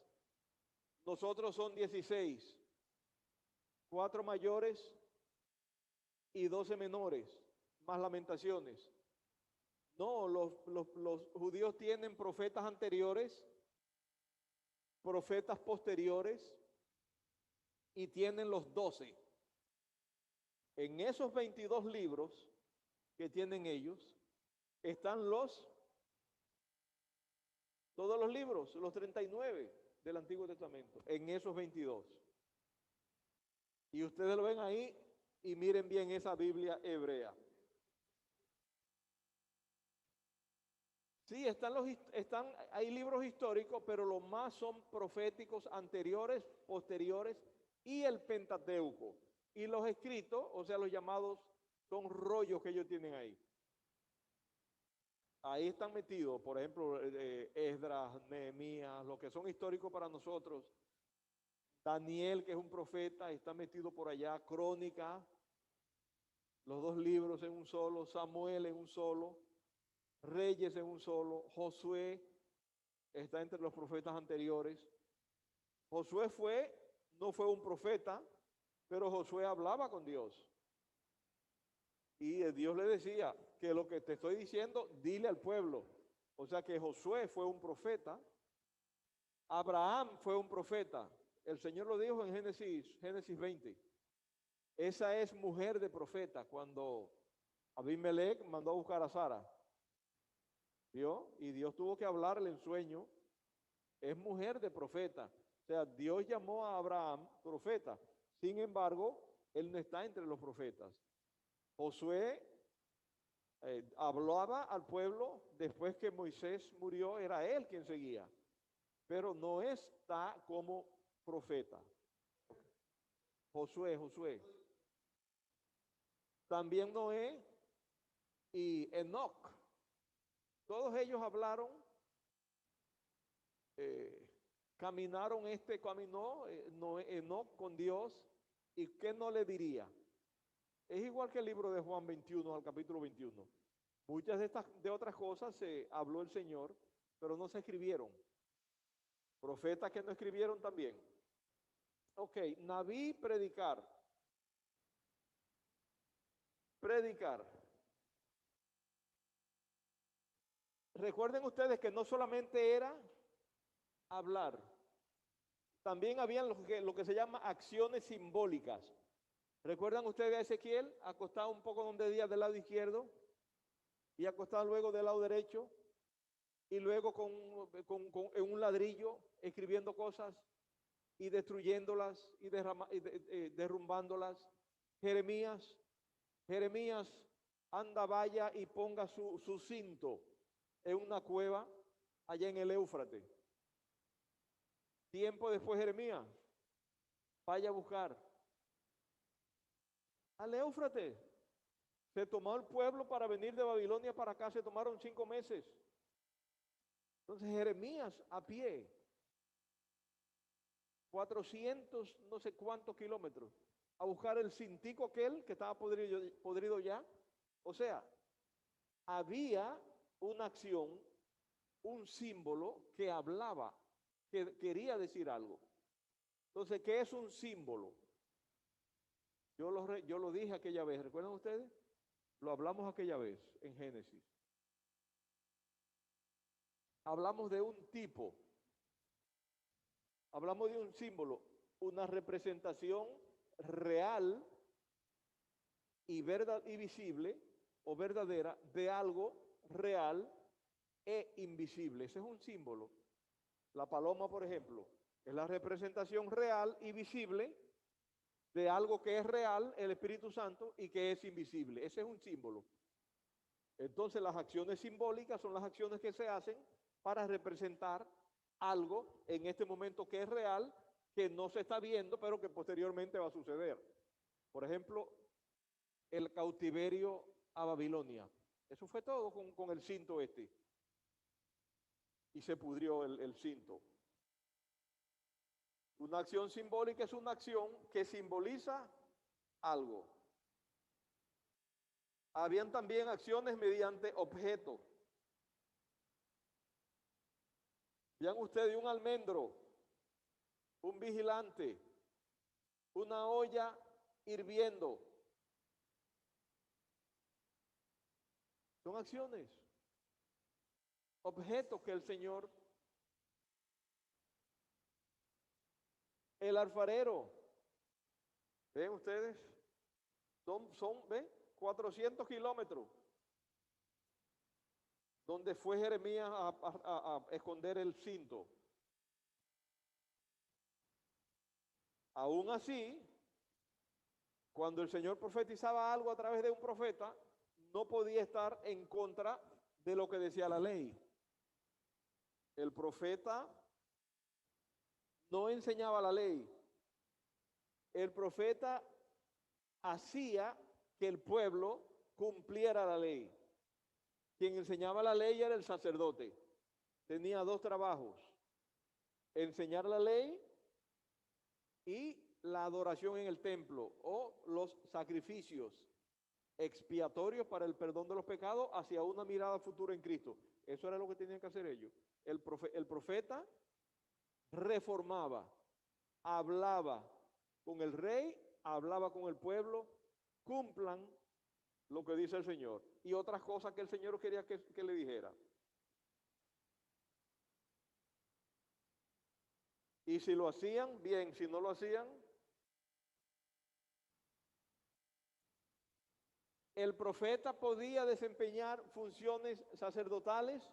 nosotros son 16, 4 mayores y 12 menores, más lamentaciones. No, los judíos tienen profetas anteriores, profetas posteriores y tienen los 12. En esos 22 libros que tienen ellos están todos los libros, los 39 del Antiguo Testamento, en esos 22. Y ustedes lo ven ahí y miren bien esa Biblia hebrea. Sí, hay libros históricos, pero los más son proféticos anteriores, posteriores y el Pentateuco. Y los escritos, o sea, los llamados, son rollos que ellos tienen ahí. Ahí están metidos, por ejemplo, Esdras, Nehemías, los que son históricos para nosotros. Daniel, que es un profeta, está metido por allá. Crónica, los 2 libros en un solo. Samuel en un solo. Reyes en un solo. Josué está entre los profetas anteriores. Josué no fue un profeta, pero Josué hablaba con Dios. Y Dios le decía que lo que te estoy diciendo, dile al pueblo. O sea que Josué fue un profeta. Abraham fue un profeta. El Señor lo dijo en Génesis 20. Esa es mujer de profeta cuando Abimelech mandó a buscar a Sara. ¿Vio? Y Dios tuvo que hablarle en sueño. Es mujer de profeta. O sea, Dios llamó a Abraham profeta. Sin embargo, él no está entre los profetas. Josué hablaba al pueblo después que Moisés murió, era él quien seguía, pero no está como profeta. Josué. También Noé y Enoc. Todos ellos hablaron, caminó Enoc con Dios, y ¿qué no le diría? Es igual que el libro de Juan 21, al capítulo 21. Muchas de otras cosas se habló el Señor, pero no se escribieron. Profetas que no escribieron también. Ok, Naví, predicar. recuerden ustedes que no solamente era hablar, también habían lo que se llama acciones simbólicas. ¿Recuerdan ustedes a Ezequiel acostado un poco donde día del lado izquierdo y acostado luego del lado derecho y luego en un ladrillo escribiendo cosas y destruyéndolas y derrumbándolas? Jeremías, anda, vaya y ponga su cinto en una cueva allá en el Éufrates. Tiempo después Jeremías, vaya a buscar al Éufrates. Se tomó el pueblo para venir de Babilonia para acá, se tomaron 5 meses. Entonces Jeremías a pie, 400 no sé cuántos kilómetros, a buscar el cintico aquel que estaba podrido ya. O sea, había una acción, un símbolo que hablaba, que quería decir algo. Entonces, ¿qué es un símbolo? Yo lo dije aquella vez, ¿recuerdan ustedes? Lo hablamos aquella vez en Génesis. Hablamos de un tipo, hablamos de un símbolo, una representación real y visible o verdadera de algo real e invisible. Ese es un símbolo. La paloma, por ejemplo, es la representación real y visible de algo que es real, el Espíritu Santo, y que es invisible. Ese es un símbolo. Entonces, las acciones simbólicas son las acciones que se hacen para representar algo en este momento que es real, que no se está viendo, pero que posteriormente va a suceder. Por ejemplo, el cautiverio a Babilonia. Eso fue todo con el cinto este. Y se pudrió el cinto. Una acción simbólica es una acción que simboliza algo. Habían también acciones mediante objetos. Vean ustedes un almendro, un vigilante, una olla hirviendo. Son acciones, objetos que el Señor, el alfarero, ven ustedes, ven, 400 kilómetros, donde fue Jeremías a esconder el cinto. Aún así, cuando el Señor profetizaba algo a través de un profeta, no podía estar en contra de lo que decía la ley. El profeta no enseñaba la ley. El profeta hacía que el pueblo cumpliera la ley. Quien enseñaba la ley era el sacerdote. Tenía 2 trabajos: enseñar la ley y la adoración en el templo, o los sacrificios expiatorios para el perdón de los pecados hacia una mirada futura en Cristo. Eso era lo que tenían que hacer ellos. El profeta reformaba, hablaba con el rey, hablaba con el pueblo, cumplan lo que dice el Señor, y otras cosas que el Señor quería que le dijera. Y si lo hacían, bien; si no lo hacían, el profeta podía desempeñar funciones sacerdotales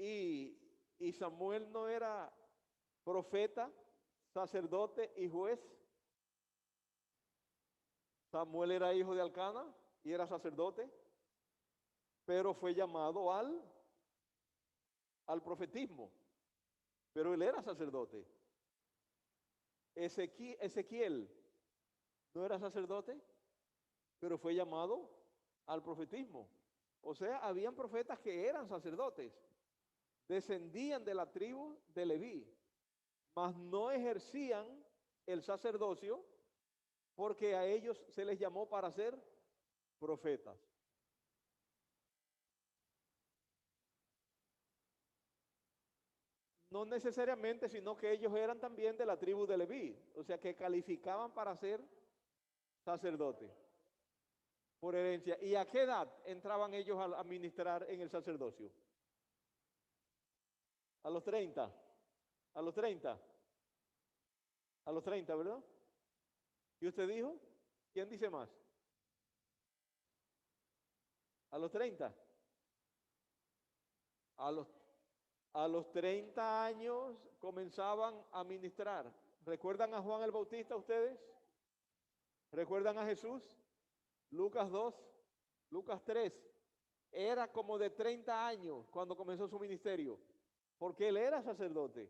y Samuel no era profeta, sacerdote y juez. Samuel era hijo de Alcana y era sacerdote, pero fue llamado al profetismo, pero él era sacerdote. Ezequiel no era sacerdote, pero fue llamado al profetismo. O sea, habían profetas que eran sacerdotes, descendían de la tribu de Leví, mas no ejercían el sacerdocio porque a ellos se les llamó para ser profetas. no necesariamente, sino que ellos eran también de la tribu de Leví, o sea que calificaban para ser sacerdote por herencia. ¿Y a qué edad entraban ellos a ministrar en el sacerdocio? A los 30, a los 30, a los 30, ¿verdad? ¿Y usted dijo? ¿Quién dice más? A los 30. A los 30 años comenzaban a ministrar. ¿Recuerdan a Juan el Bautista ustedes? ¿Recuerdan a Jesús? Lucas 2, Lucas 3. Era como de 30 años cuando comenzó su ministerio, porque él era sacerdote.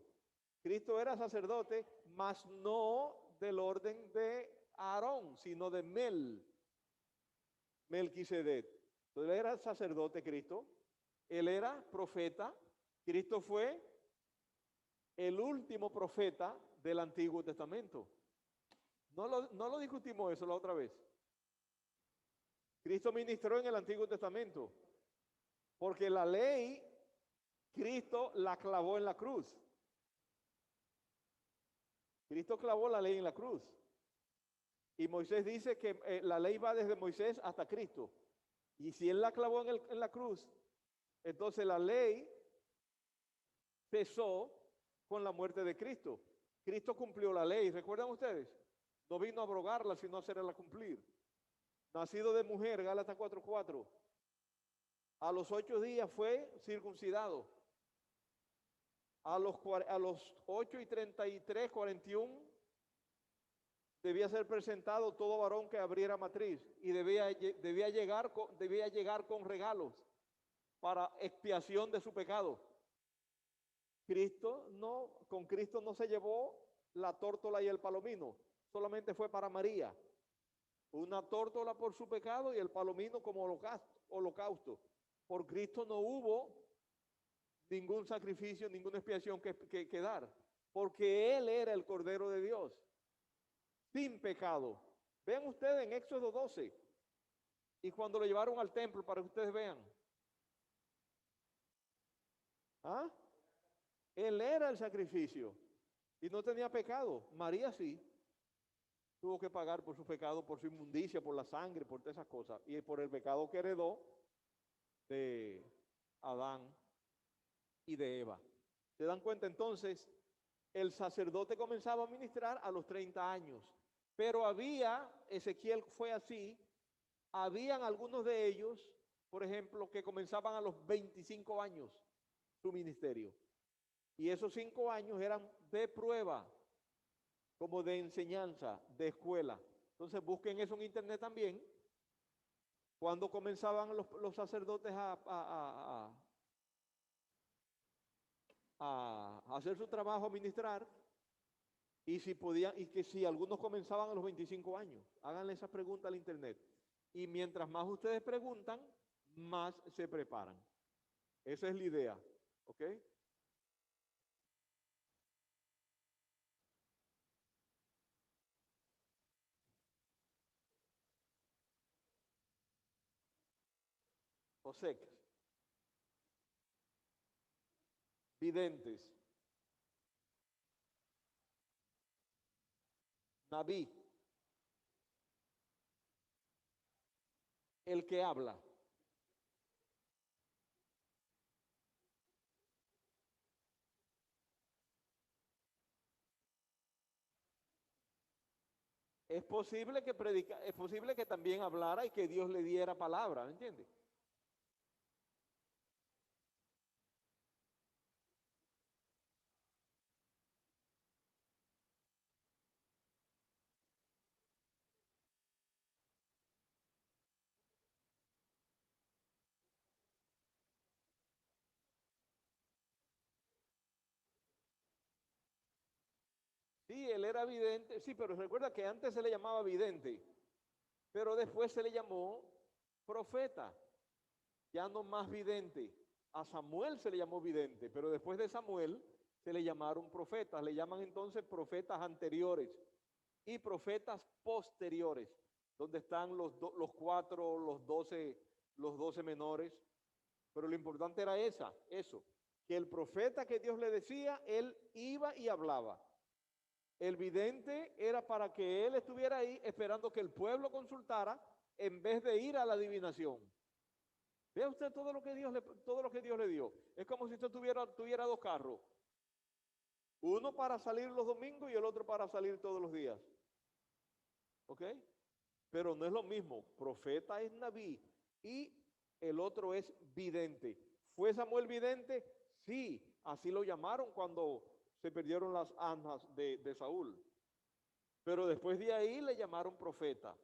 Cristo era sacerdote, mas no del orden de Aarón, sino de Melquisedec. Entonces él era sacerdote Cristo, él era profeta. Cristo fue el último profeta del Antiguo Testamento. No lo discutimos eso la otra vez. Cristo ministró en el Antiguo Testamento, porque la ley, Cristo la clavó en la cruz. Cristo clavó la ley en la cruz. Y Moisés dice que la ley va desde Moisés hasta Cristo. Y si él la clavó en la cruz, entonces la ley cesó con la muerte de Cristo. Cristo cumplió la ley, ¿recuerdan ustedes? No vino a abrogarla, sino a hacerla cumplir. Nacido de mujer, Gálatas 4:4. A los 8 días fue circuncidado. A los 8:33, 41, debía ser presentado todo varón que abriera matriz y debía llegar con regalos para expiación de su pecado. Con Cristo no se llevó la tórtola y el palomino, solamente fue para María. Una tórtola por su pecado y el palomino como holocausto. Por Cristo no hubo ningún sacrificio, ninguna expiación que dar, porque Él era el Cordero de Dios, sin pecado. Vean ustedes en Éxodo 12, y cuando lo llevaron al templo para que ustedes vean. ¿Ah? Él era el sacrificio y no tenía pecado. María sí. Tuvo que pagar por su pecado, por su inmundicia, por la sangre, por todas esas cosas. Y por el pecado que heredó de Adán y de Eva. ¿Se dan cuenta entonces? El sacerdote comenzaba a ministrar a los 30 años. Pero Ezequiel fue así, habían algunos de ellos, por ejemplo, que comenzaban a los 25 años su ministerio. Y esos 5 años eran de prueba, como de enseñanza, de escuela. Entonces busquen eso en internet también. Cuando comenzaban los sacerdotes a hacer su trabajo, a ministrar, y si podían, y que si algunos comenzaban a los 25 años. Háganle esa pregunta al internet. Y mientras más ustedes preguntan, más se preparan. Esa es la idea. ¿Ok? Osec, videntes, Nabí, el que habla. Es posible que también hablara y que Dios le diera palabra, ¿me entiende? Sí, él era vidente, sí, pero recuerda que antes se le llamaba vidente, pero después se le llamó profeta, ya no más vidente. A Samuel se le llamó vidente, pero después de Samuel se le llamaron profetas. Le llaman entonces profetas anteriores y profetas posteriores, donde están los 4, los 12 menores. Pero lo importante era eso. que el profeta que Dios le decía, él iba y hablaba. El vidente era para que él estuviera ahí esperando que el pueblo consultara en vez de ir a la adivinación. Vea usted todo lo que Dios le dio. Es como si usted tuviera dos carros. Uno para salir los domingos y el otro para salir todos los días. ¿Ok? Pero no es lo mismo. Profeta es Naví y el otro es vidente. ¿Fue Samuel vidente? Sí, así lo llamaron cuando se perdieron las asnas de Saúl. Pero después de ahí le llamaron profeta.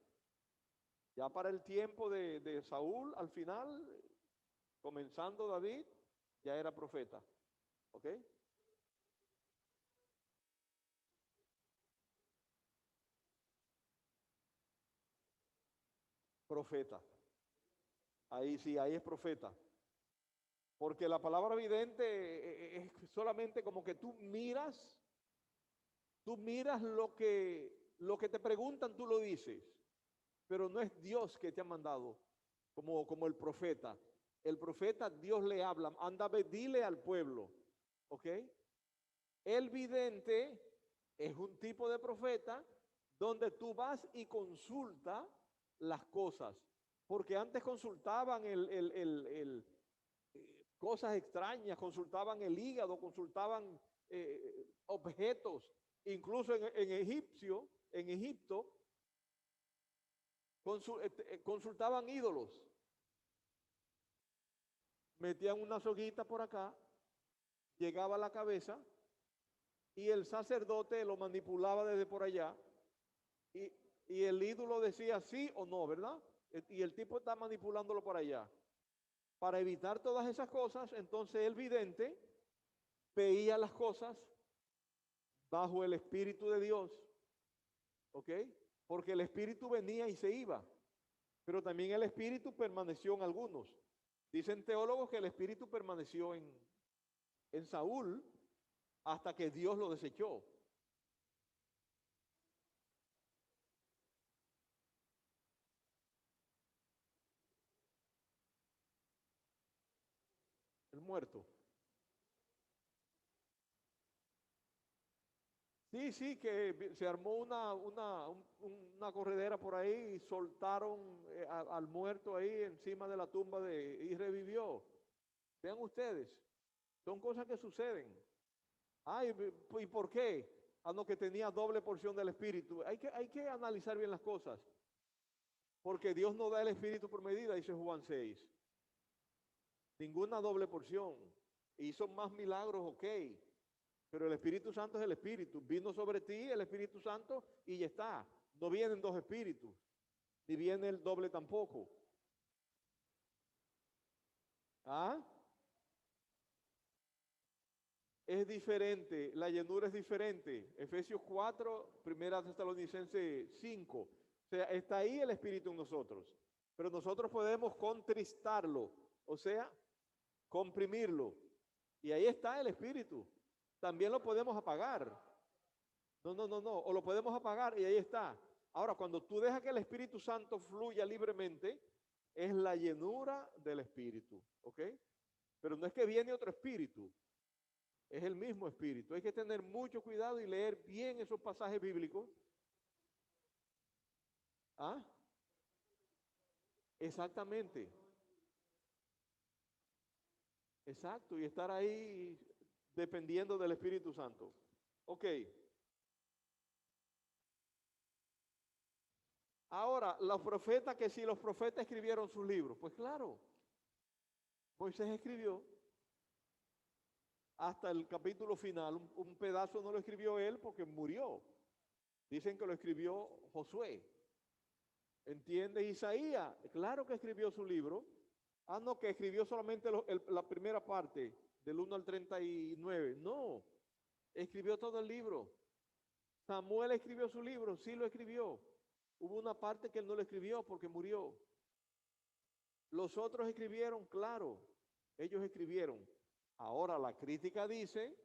Ya para el tiempo de Saúl, al final, comenzando David, ya era profeta. ¿Ok? Profeta. Ahí sí, ahí es profeta. Porque la palabra vidente es solamente como que tú miras lo que te preguntan, tú lo dices. Pero no es Dios que te ha mandado como el profeta. El profeta, Dios le habla, anda, dile al pueblo. ¿Ok? El vidente es un tipo de profeta donde tú vas y consulta las cosas. Porque antes consultaban cosas extrañas, consultaban el hígado, consultaban objetos. Incluso en Egipto, consultaban ídolos. Metían una soguita por acá, llegaba a la cabeza y el sacerdote lo manipulaba desde por allá y el ídolo decía sí o no, ¿verdad? Y el tipo está manipulándolo por allá. Para evitar todas esas cosas, entonces el vidente veía las cosas bajo el Espíritu de Dios, ¿ok? Porque el Espíritu venía y se iba, pero también el Espíritu permaneció en algunos. Dicen teólogos que el Espíritu permaneció en Saúl hasta que Dios lo desechó. El muerto. Sí, que se armó una corredera por ahí y soltaron al muerto ahí encima de la tumba y revivió. Vean ustedes, son cosas que suceden. Ay, ¿y por qué? A lo que tenía doble porción del Espíritu. Hay que analizar bien las cosas. Porque Dios no da el Espíritu por medida, dice Juan 6. Ninguna doble porción. Hizo más milagros, ok. Pero el Espíritu Santo es el Espíritu. Vino sobre ti el Espíritu Santo y ya está. No vienen dos espíritus. Ni viene el doble tampoco. ¿Ah? Es diferente. La llenura es diferente. Efesios 4, Primera Tesalonicenses 5. O sea, está ahí el Espíritu en nosotros. Pero nosotros podemos contristarlo. O sea, comprimirlo. Y ahí está el Espíritu. También lo podemos apagar. No. O lo podemos apagar y ahí está. Ahora, cuando tú dejas que el Espíritu Santo fluya libremente, es la llenura del Espíritu. ¿Ok? Pero no es que viene otro espíritu. Es el mismo espíritu. Hay que tener mucho cuidado y leer bien esos pasajes bíblicos. ¿Ah? Exactamente. Exacto. Y estar ahí dependiendo del Espíritu Santo. Ok. Ahora, los profetas, que si los profetas escribieron sus libros, pues claro, Moisés escribió hasta el capítulo final, un pedazo no lo escribió él porque murió. Dicen que lo escribió Josué. ¿Entiende? Isaías, claro que escribió su libro. Ah, no, que escribió solamente la primera parte, del 1 al 39. No, escribió todo el libro. Samuel escribió su libro, sí lo escribió. Hubo una parte que él no lo escribió porque murió. Los otros escribieron, claro, ellos escribieron. Ahora la crítica dice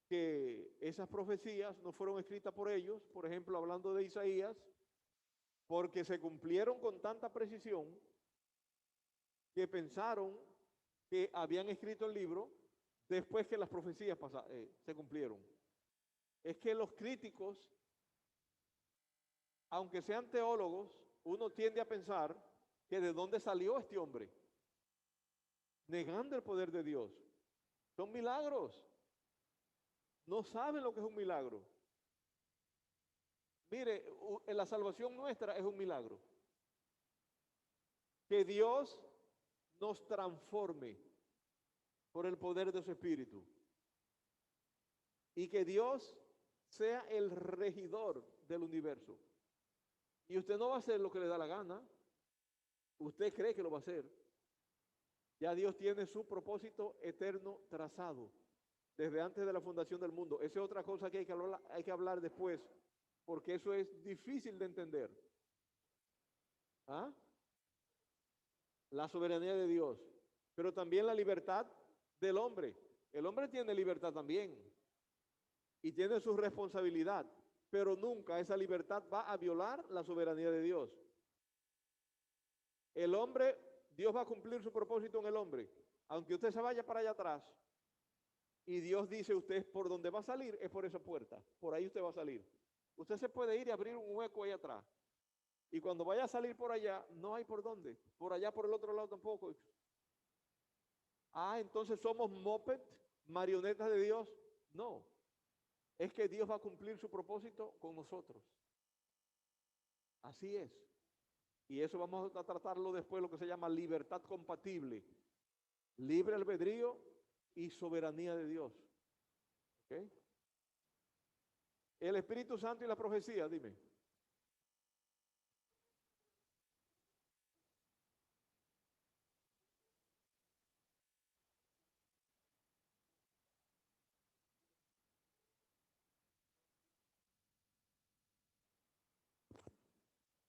que esas profecías no fueron escritas por ellos, por ejemplo, hablando de Isaías, porque se cumplieron con tanta precisión que pensaron que habían escrito el libro después que las profecías se cumplieron. Es que los críticos, aunque sean teólogos, uno tiende a pensar que de dónde salió este hombre, negando el poder de Dios. Son milagros. No saben lo que es un milagro. Mire, la salvación nuestra es un milagro. Que Dios nos transforme por el poder de su Espíritu. Y que Dios sea el regidor del universo. Y usted no va a hacer lo que le da la gana. Usted cree que lo va a hacer. Ya Dios tiene su propósito eterno trazado desde antes de la fundación del mundo. Esa es otra cosa que hay que hablar después, porque eso es difícil de entender. ¿Ah? La soberanía de Dios, pero también la libertad del hombre. El hombre tiene libertad también y tiene su responsabilidad, pero nunca esa libertad va a violar la soberanía de Dios. El hombre, Dios va a cumplir su propósito en el hombre, aunque usted se vaya para allá atrás y Dios dice, usted por donde va a salir es por esa puerta, por ahí usted va a salir. Usted se puede ir y abrir un hueco ahí atrás. Y cuando vaya a salir por allá, no hay por dónde. Por allá, por el otro lado tampoco. Ah, entonces somos moped, marionetas de Dios. No, es que Dios va a cumplir su propósito con nosotros. Así es. Y eso vamos a tratarlo después, lo que se llama libertad compatible. Libre albedrío y soberanía de Dios. ¿Ok? El Espíritu Santo y la profecía, dime.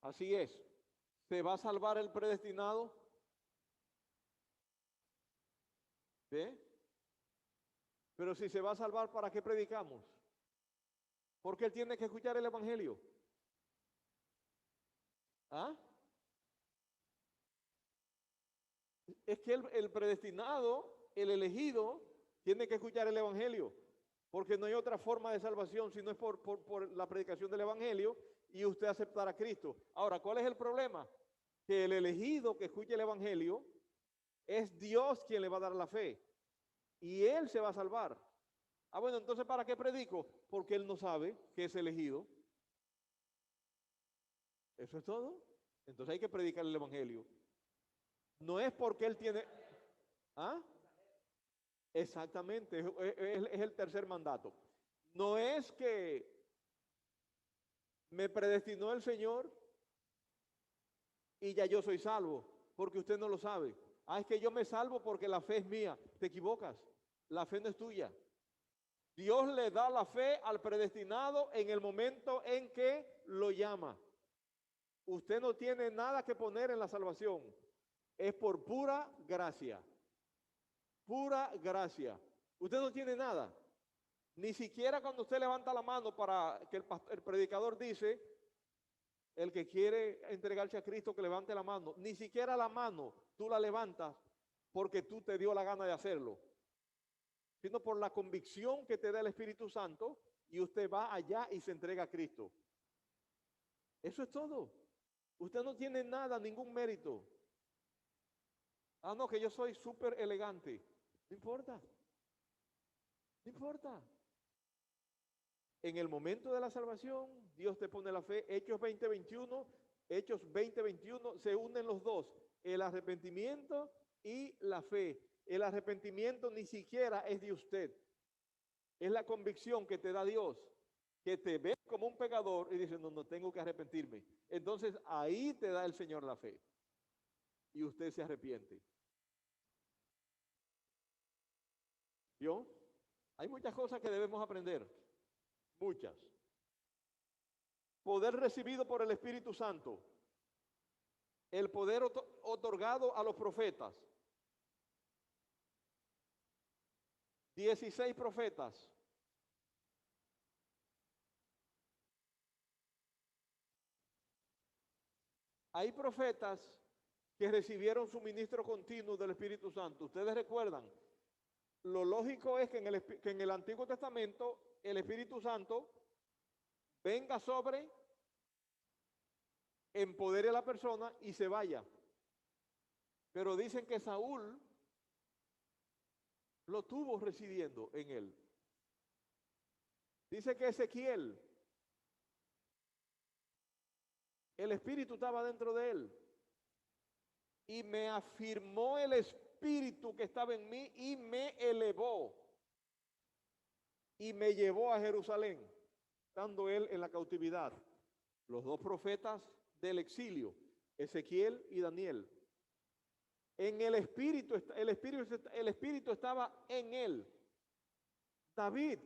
Así es. ¿Se va a salvar el predestinado? ¿Sí? Pero si se va a salvar, ¿para qué predicamos? Porque él tiene que escuchar el Evangelio. ¿Ah? Es que el predestinado, el elegido, tiene que escuchar el Evangelio. Porque no hay otra forma de salvación si no es por la predicación del Evangelio y usted aceptar a Cristo. Ahora, ¿cuál es el problema? Que el elegido que escuche el Evangelio es Dios quien le va a dar la fe. Y él se va a salvar. Ah, bueno, entonces ¿para qué predico? Porque él no sabe que es elegido. Eso es todo. Entonces hay que predicar el Evangelio. No es porque él tiene... ¿Ah? Exactamente, es el tercer mandato. No es que me predestinó el Señor y ya yo soy salvo, porque usted no lo sabe. Ah, es que yo me salvo porque la fe es mía. Te equivocas, la fe no es tuya. Dios le da la fe al predestinado en el momento en que lo llama. Usted no tiene nada que poner en la salvación. Es por pura gracia. Pura gracia. Usted no tiene nada. Ni siquiera cuando usted levanta la mano para que el predicador dice, el que quiere entregarse a Cristo que levante la mano. Ni siquiera la mano tú la levantas porque tú te dio la gana de hacerlo, sino por la convicción que te da el Espíritu Santo y usted va allá y se entrega a Cristo. Eso es todo. Usted no tiene nada, ningún mérito. Ah, no, que yo soy súper elegante. No importa. No importa. En el momento de la salvación, Dios te pone la fe. Hechos 20:21, Hechos 20:21, se unen los dos. El arrepentimiento y la fe. El arrepentimiento ni siquiera es de usted. Es la convicción que te da Dios, que te ve como un pecador y dice, no, no tengo que arrepentirme. Entonces ahí te da el Señor la fe. Y usted se arrepiente. ¿Vio? Hay muchas cosas que debemos aprender. Muchas. Poder recibido por el Espíritu Santo. El poder otorgado a los profetas. 16 profetas. Hay profetas que recibieron suministro continuo del Espíritu Santo. Ustedes recuerdan lo lógico es que que en el Antiguo Testamento el Espíritu Santo venga sobre, empodere a la persona y se vaya. Pero dicen que Saúl lo tuvo residiendo en él. Dice que Ezequiel, el Espíritu estaba dentro de él. Y me afirmó el Espíritu que estaba en mí y me elevó. Y me llevó a Jerusalén, estando él en la cautividad. Los dos profetas del exilio, Ezequiel y Daniel. En el Espíritu estaba en él. David,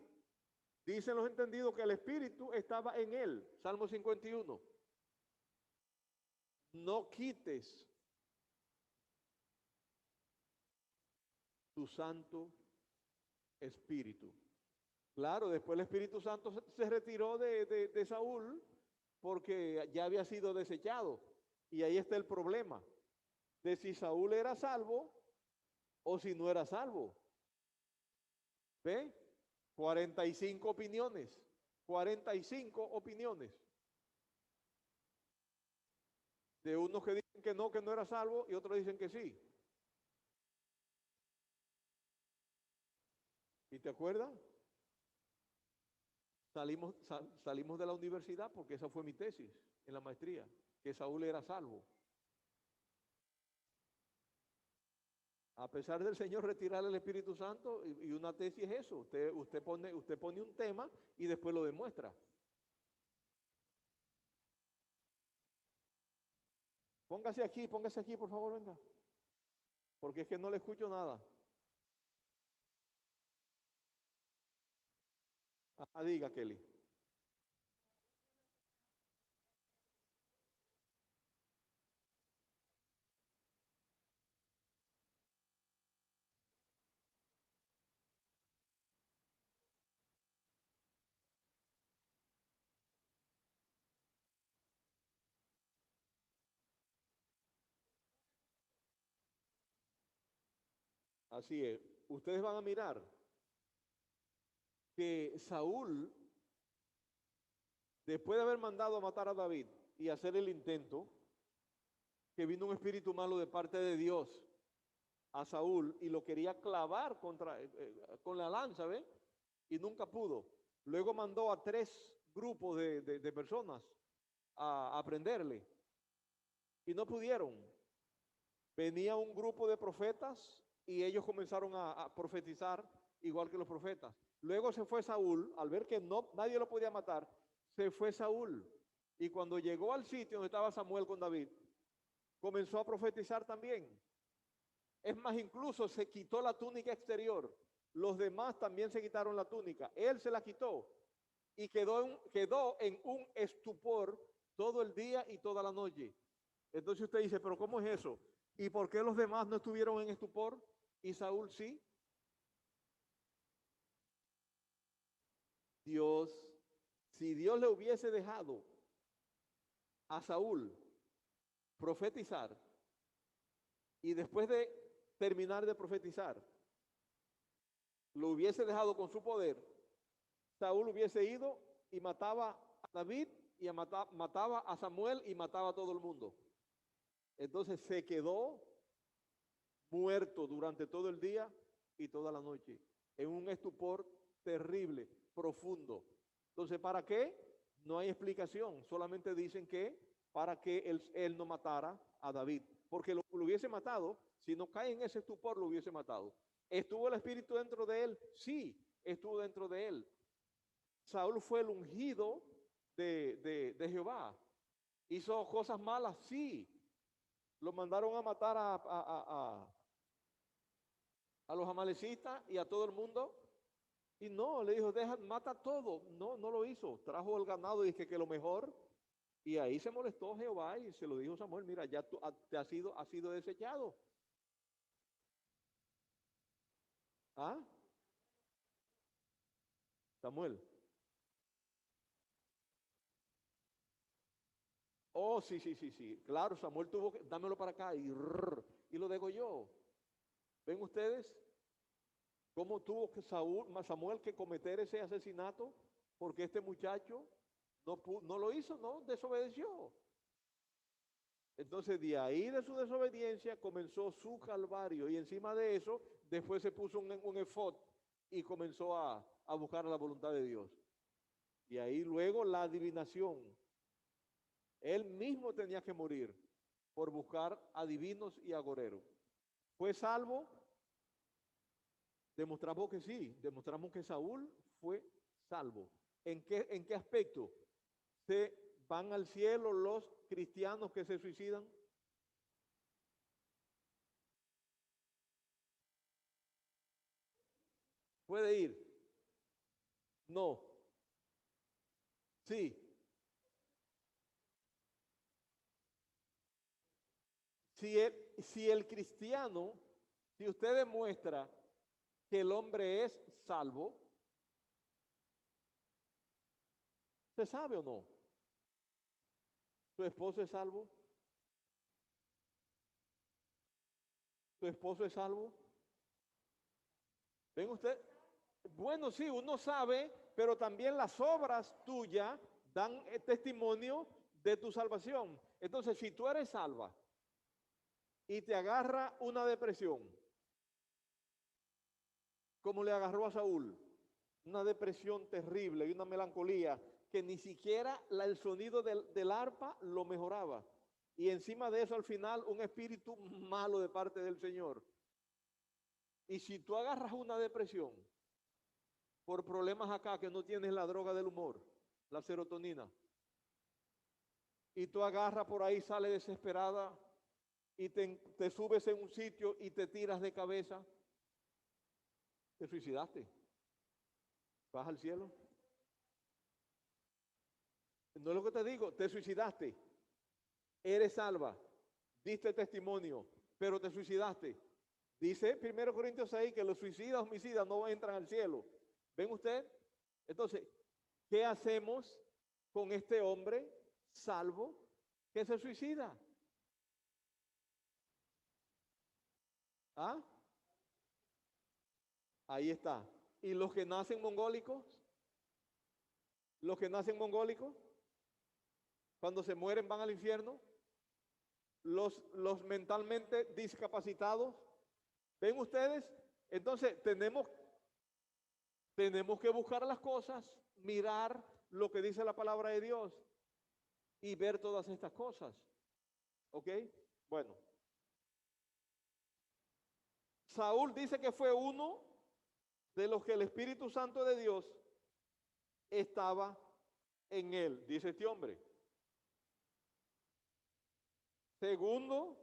dicen los entendidos que el Espíritu estaba en él. Salmo 51. No quites tu Santo Espíritu. Claro, después el Espíritu Santo se retiró de Saúl porque ya había sido desechado. Y ahí está el problema de si Saúl era salvo o si no era salvo. ¿Ve? 45 opiniones. 45 opiniones. De unos que dicen que no era salvo y otros dicen que sí. ¿Y te acuerdas? Salimos de la universidad porque esa fue mi tesis en la maestría, que Saúl era salvo. A pesar del Señor retirar el Espíritu Santo, y una tesis es eso, usted pone un tema y después lo demuestra. Póngase aquí, por favor, venga. Porque es que no le escucho nada. Diga, Kelly. Así es. Ustedes van a mirar que Saúl, después de haber mandado a matar a David y hacer el intento, que vino un espíritu malo de parte de Dios a Saúl y lo quería clavar con la lanza, ¿ve? Y nunca pudo. Luego mandó a 3 grupos de personas a prenderle y no pudieron. Venía un grupo de profetas y ellos comenzaron a profetizar igual que los profetas. Luego se fue Saúl, al ver que nadie lo podía matar, se fue Saúl. Y cuando llegó al sitio donde estaba Samuel con David, comenzó a profetizar también. Es más, incluso se quitó la túnica exterior. Los demás también se quitaron la túnica. Él se la quitó y quedó en un estupor todo el día y toda la noche. Entonces usted dice, pero ¿cómo es eso? ¿Y por qué los demás no estuvieron en estupor y Saúl sí? Si Dios le hubiese dejado a Saúl profetizar y después de terminar de profetizar, lo hubiese dejado con su poder, Saúl hubiese ido y mataba a David y mataba a Samuel y mataba a todo el mundo. Entonces se quedó muerto durante todo el día y toda la noche, en un estupor terrible, profundo. Entonces, ¿para qué? No hay explicación, solamente dicen que para que él no matara a David, porque lo hubiese matado, si no cae en ese estupor, lo hubiese matado. ¿Estuvo el Espíritu dentro de él? Sí, estuvo dentro de él. Saúl fue el ungido de Jehová. ¿Hizo cosas malas? Sí. Lo mandaron a matar a los amalecistas y a todo el mundo. Y no, le dijo, mata todo. No, no lo hizo. Trajo el ganado y dije que lo mejor. Y ahí se molestó Jehová y se lo dijo Samuel, mira, ya tú has sido desechado. ¿Ah? Samuel. Oh, sí. Claro, Samuel tuvo que, dámelo para acá y lo degolló. ¿Ven ustedes? ¿Cómo tuvo que Samuel que cometer ese asesinato? Porque este muchacho no lo hizo, no desobedeció. Entonces, de ahí de su desobediencia comenzó su calvario. Y encima de eso, después se puso un efod y comenzó a buscar la voluntad de Dios. Y ahí luego la adivinación. Él mismo tenía que morir por buscar adivinos y agoreros. ¿Fue salvo? Demostramos que sí. Demostramos que Saúl fue salvo. ¿En qué aspecto? ¿Se van al cielo los cristianos que se suicidan? ¿Puede ir? No. Sí. Si el cristiano, si usted demuestra que el hombre es salvo, ¿se sabe o no? ¿Su esposo es salvo? ¿Su esposo es salvo? ¿Ven usted? Bueno, sí, uno sabe, pero también las obras tuyas dan testimonio de tu salvación. Entonces, si tú eres salva y te agarra una depresión, como le agarró a Saúl, una depresión terrible y una melancolía que ni siquiera el sonido del arpa lo mejoraba. Y encima de eso, al final, un espíritu malo de parte del Señor. Y si tú agarras una depresión por problemas acá que no tienes la droga del humor, la serotonina, y tú agarras por ahí, sales desesperada y te subes en un sitio y te tiras de cabeza, te suicidaste. ¿Vas al cielo? No es lo que te digo, te suicidaste. Eres salva, diste testimonio, pero te suicidaste. Dice 1 Corintios 6 que los suicidas, homicidas no entran al cielo. ¿Ven usted? Entonces, ¿qué hacemos con este hombre salvo que se suicida? ¿Ah? Ahí está. ¿Y los que nacen mongólicos? ¿Los que nacen mongólicos? Cuando se mueren van al infierno. Los mentalmente discapacitados. ¿Ven ustedes? Entonces tenemos que buscar las cosas, mirar lo que dice la palabra de Dios y ver todas estas cosas. ¿Ok? Bueno. Saúl dice que fue uno de los que el Espíritu Santo de Dios estaba en él, dice este hombre. Segundo,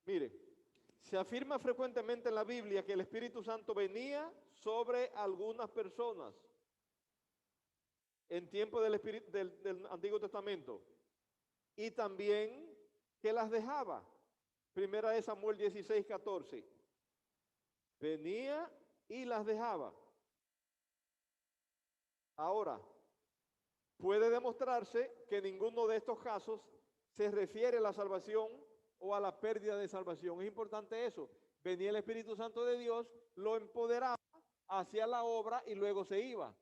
mire, se afirma frecuentemente en la Biblia que el Espíritu Santo venía sobre algunas personas en tiempo del Antiguo Testamento y también que las dejaba. Primera de Samuel 16, 14. Venía y las dejaba. Ahora, puede demostrarse que ninguno de estos casos se refiere a la salvación o a la pérdida de salvación. Es importante eso. Venía el Espíritu Santo de Dios, lo empoderaba, hacía la obra y luego se iba.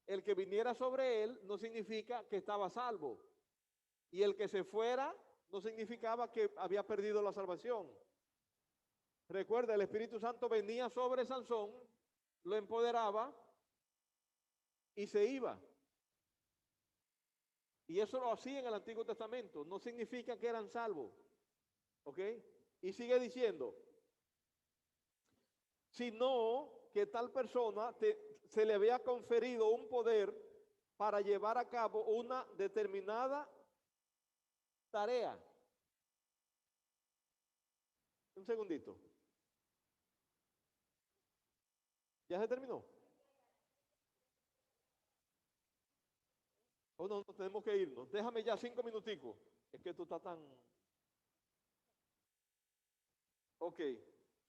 El que viniera sobre él no significa que estaba salvo. Y el que se fuera no significaba que había perdido la salvación. Recuerda, el Espíritu Santo venía sobre Sansón, lo empoderaba y se iba. Y eso lo hacía en el Antiguo Testamento. No significa que eran salvos. ¿Ok? Y sigue diciendo, sino que tal persona se le había conferido un poder para llevar a cabo una determinada tarea. Un segundito. ¿Ya se terminó? Oh, no, tenemos que irnos. Déjame ya 5 minuticos. Es que tú estás tan... Ok.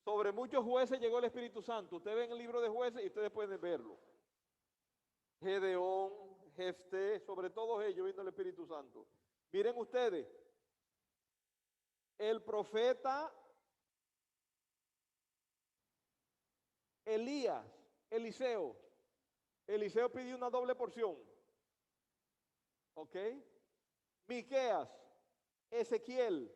Sobre muchos jueces llegó el Espíritu Santo. Usted ve en el libro de jueces y ustedes pueden verlo. Gedeón, Jefté, sobre todos ellos vino el Espíritu Santo. Miren ustedes, el profeta Elías, Eliseo pidió una doble porción. ¿Ok? Miqueas, Ezequiel,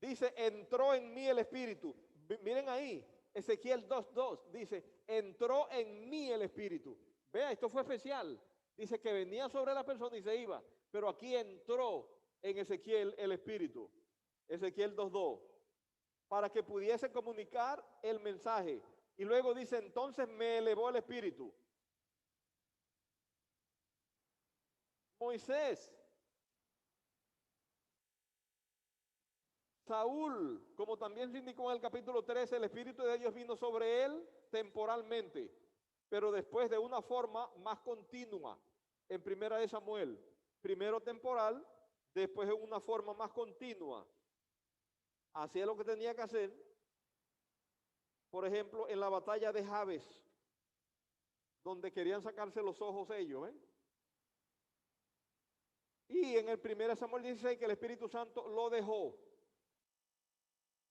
dice, entró en mí el Espíritu. Miren ahí, Ezequiel 2:2 dice, entró en mí el Espíritu. Vea, esto fue especial. Dice que venía sobre la persona y se iba, pero aquí entró en Ezequiel el Espíritu. Ezequiel 2:2, para que pudiese comunicar el mensaje. Y luego dice, entonces me elevó el Espíritu. Moisés, Saúl, como también se indicó en el capítulo 13, el Espíritu de Dios vino sobre él temporalmente, pero después de una forma más continua. En Primera de Samuel, primero temporal, después en una forma más continua. Hacía lo que tenía que hacer. Por ejemplo, en la batalla de Jabes, donde querían sacarse los ojos ellos, ¿ven? Y en el 1 Samuel 16 que el Espíritu Santo lo dejó.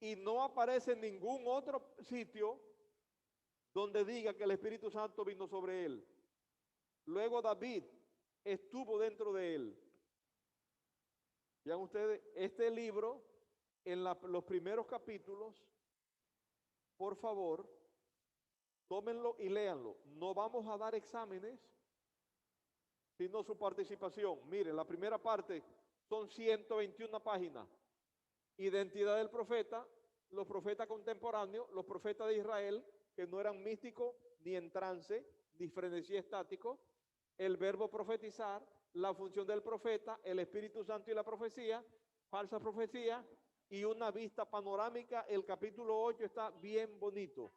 Y no aparece en ningún otro sitio donde diga que el Espíritu Santo vino sobre él. Luego David estuvo dentro de él. Vean ustedes, este libro, en los primeros capítulos, por favor, tómenlo y léanlo. No vamos a dar exámenes, sino su participación. Miren, la primera parte son 121 páginas. Identidad del profeta, los profetas contemporáneos, los profetas de Israel, que no eran místicos, ni en trance, ni frenesí estático, el verbo profetizar, la función del profeta, el Espíritu Santo y la profecía, falsa profecía, y una vista panorámica. El capítulo 8 está bien bonito.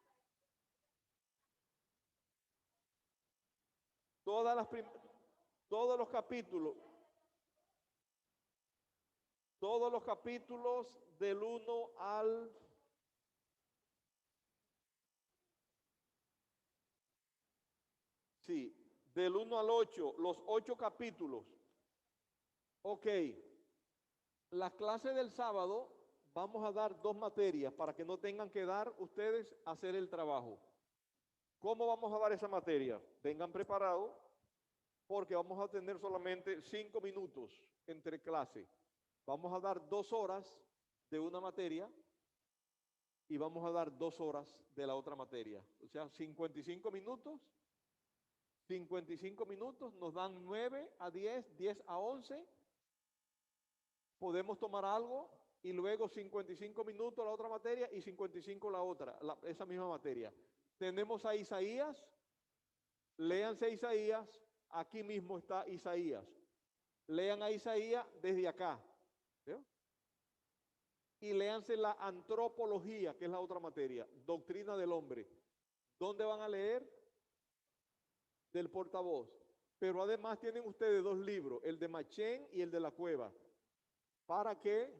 Todos los capítulos del 1 al... Sí, del 1 al 8, los 8 capítulos. Ok, la clase del sábado vamos a dar 2 materias para que no tengan que dar ustedes hacer el trabajo. ¿Cómo vamos a dar esa materia? Vengan preparados porque vamos a tener solamente 5 minutos entre clase. Vamos a dar 2 horas de una materia y vamos a dar 2 horas de la otra materia. O sea, 55 minutos. 55 minutos nos dan 9 a 10, 10 a 11. Podemos tomar algo y luego 55 minutos la otra materia y 55 la otra, esa misma materia. Tenemos a Isaías. Léanse Isaías. Aquí mismo está Isaías. Lean a Isaías desde acá. ¿Sí? Y léanse la antropología, que es la otra materia, doctrina del hombre. ¿Dónde van a leer? Del portavoz. Pero además tienen ustedes 2 libros, el de Machen y el de la Cueva, para que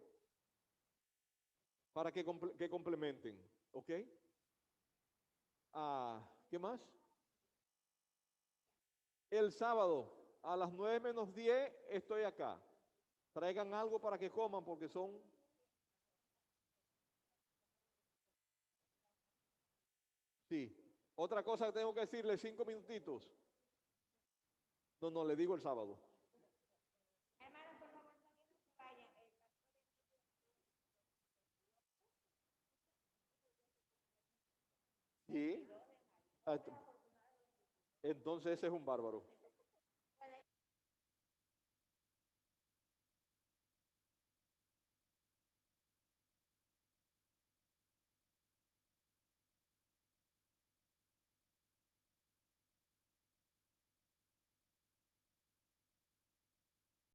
complementen. ¿Ok? ¿Qué más? El sábado a las 9:10 estoy acá. Traigan algo para que coman porque son... Sí. Otra cosa que tengo que decirle, 5 minutitos. No, le digo el sábado. Sí. Entonces ese es un bárbaro.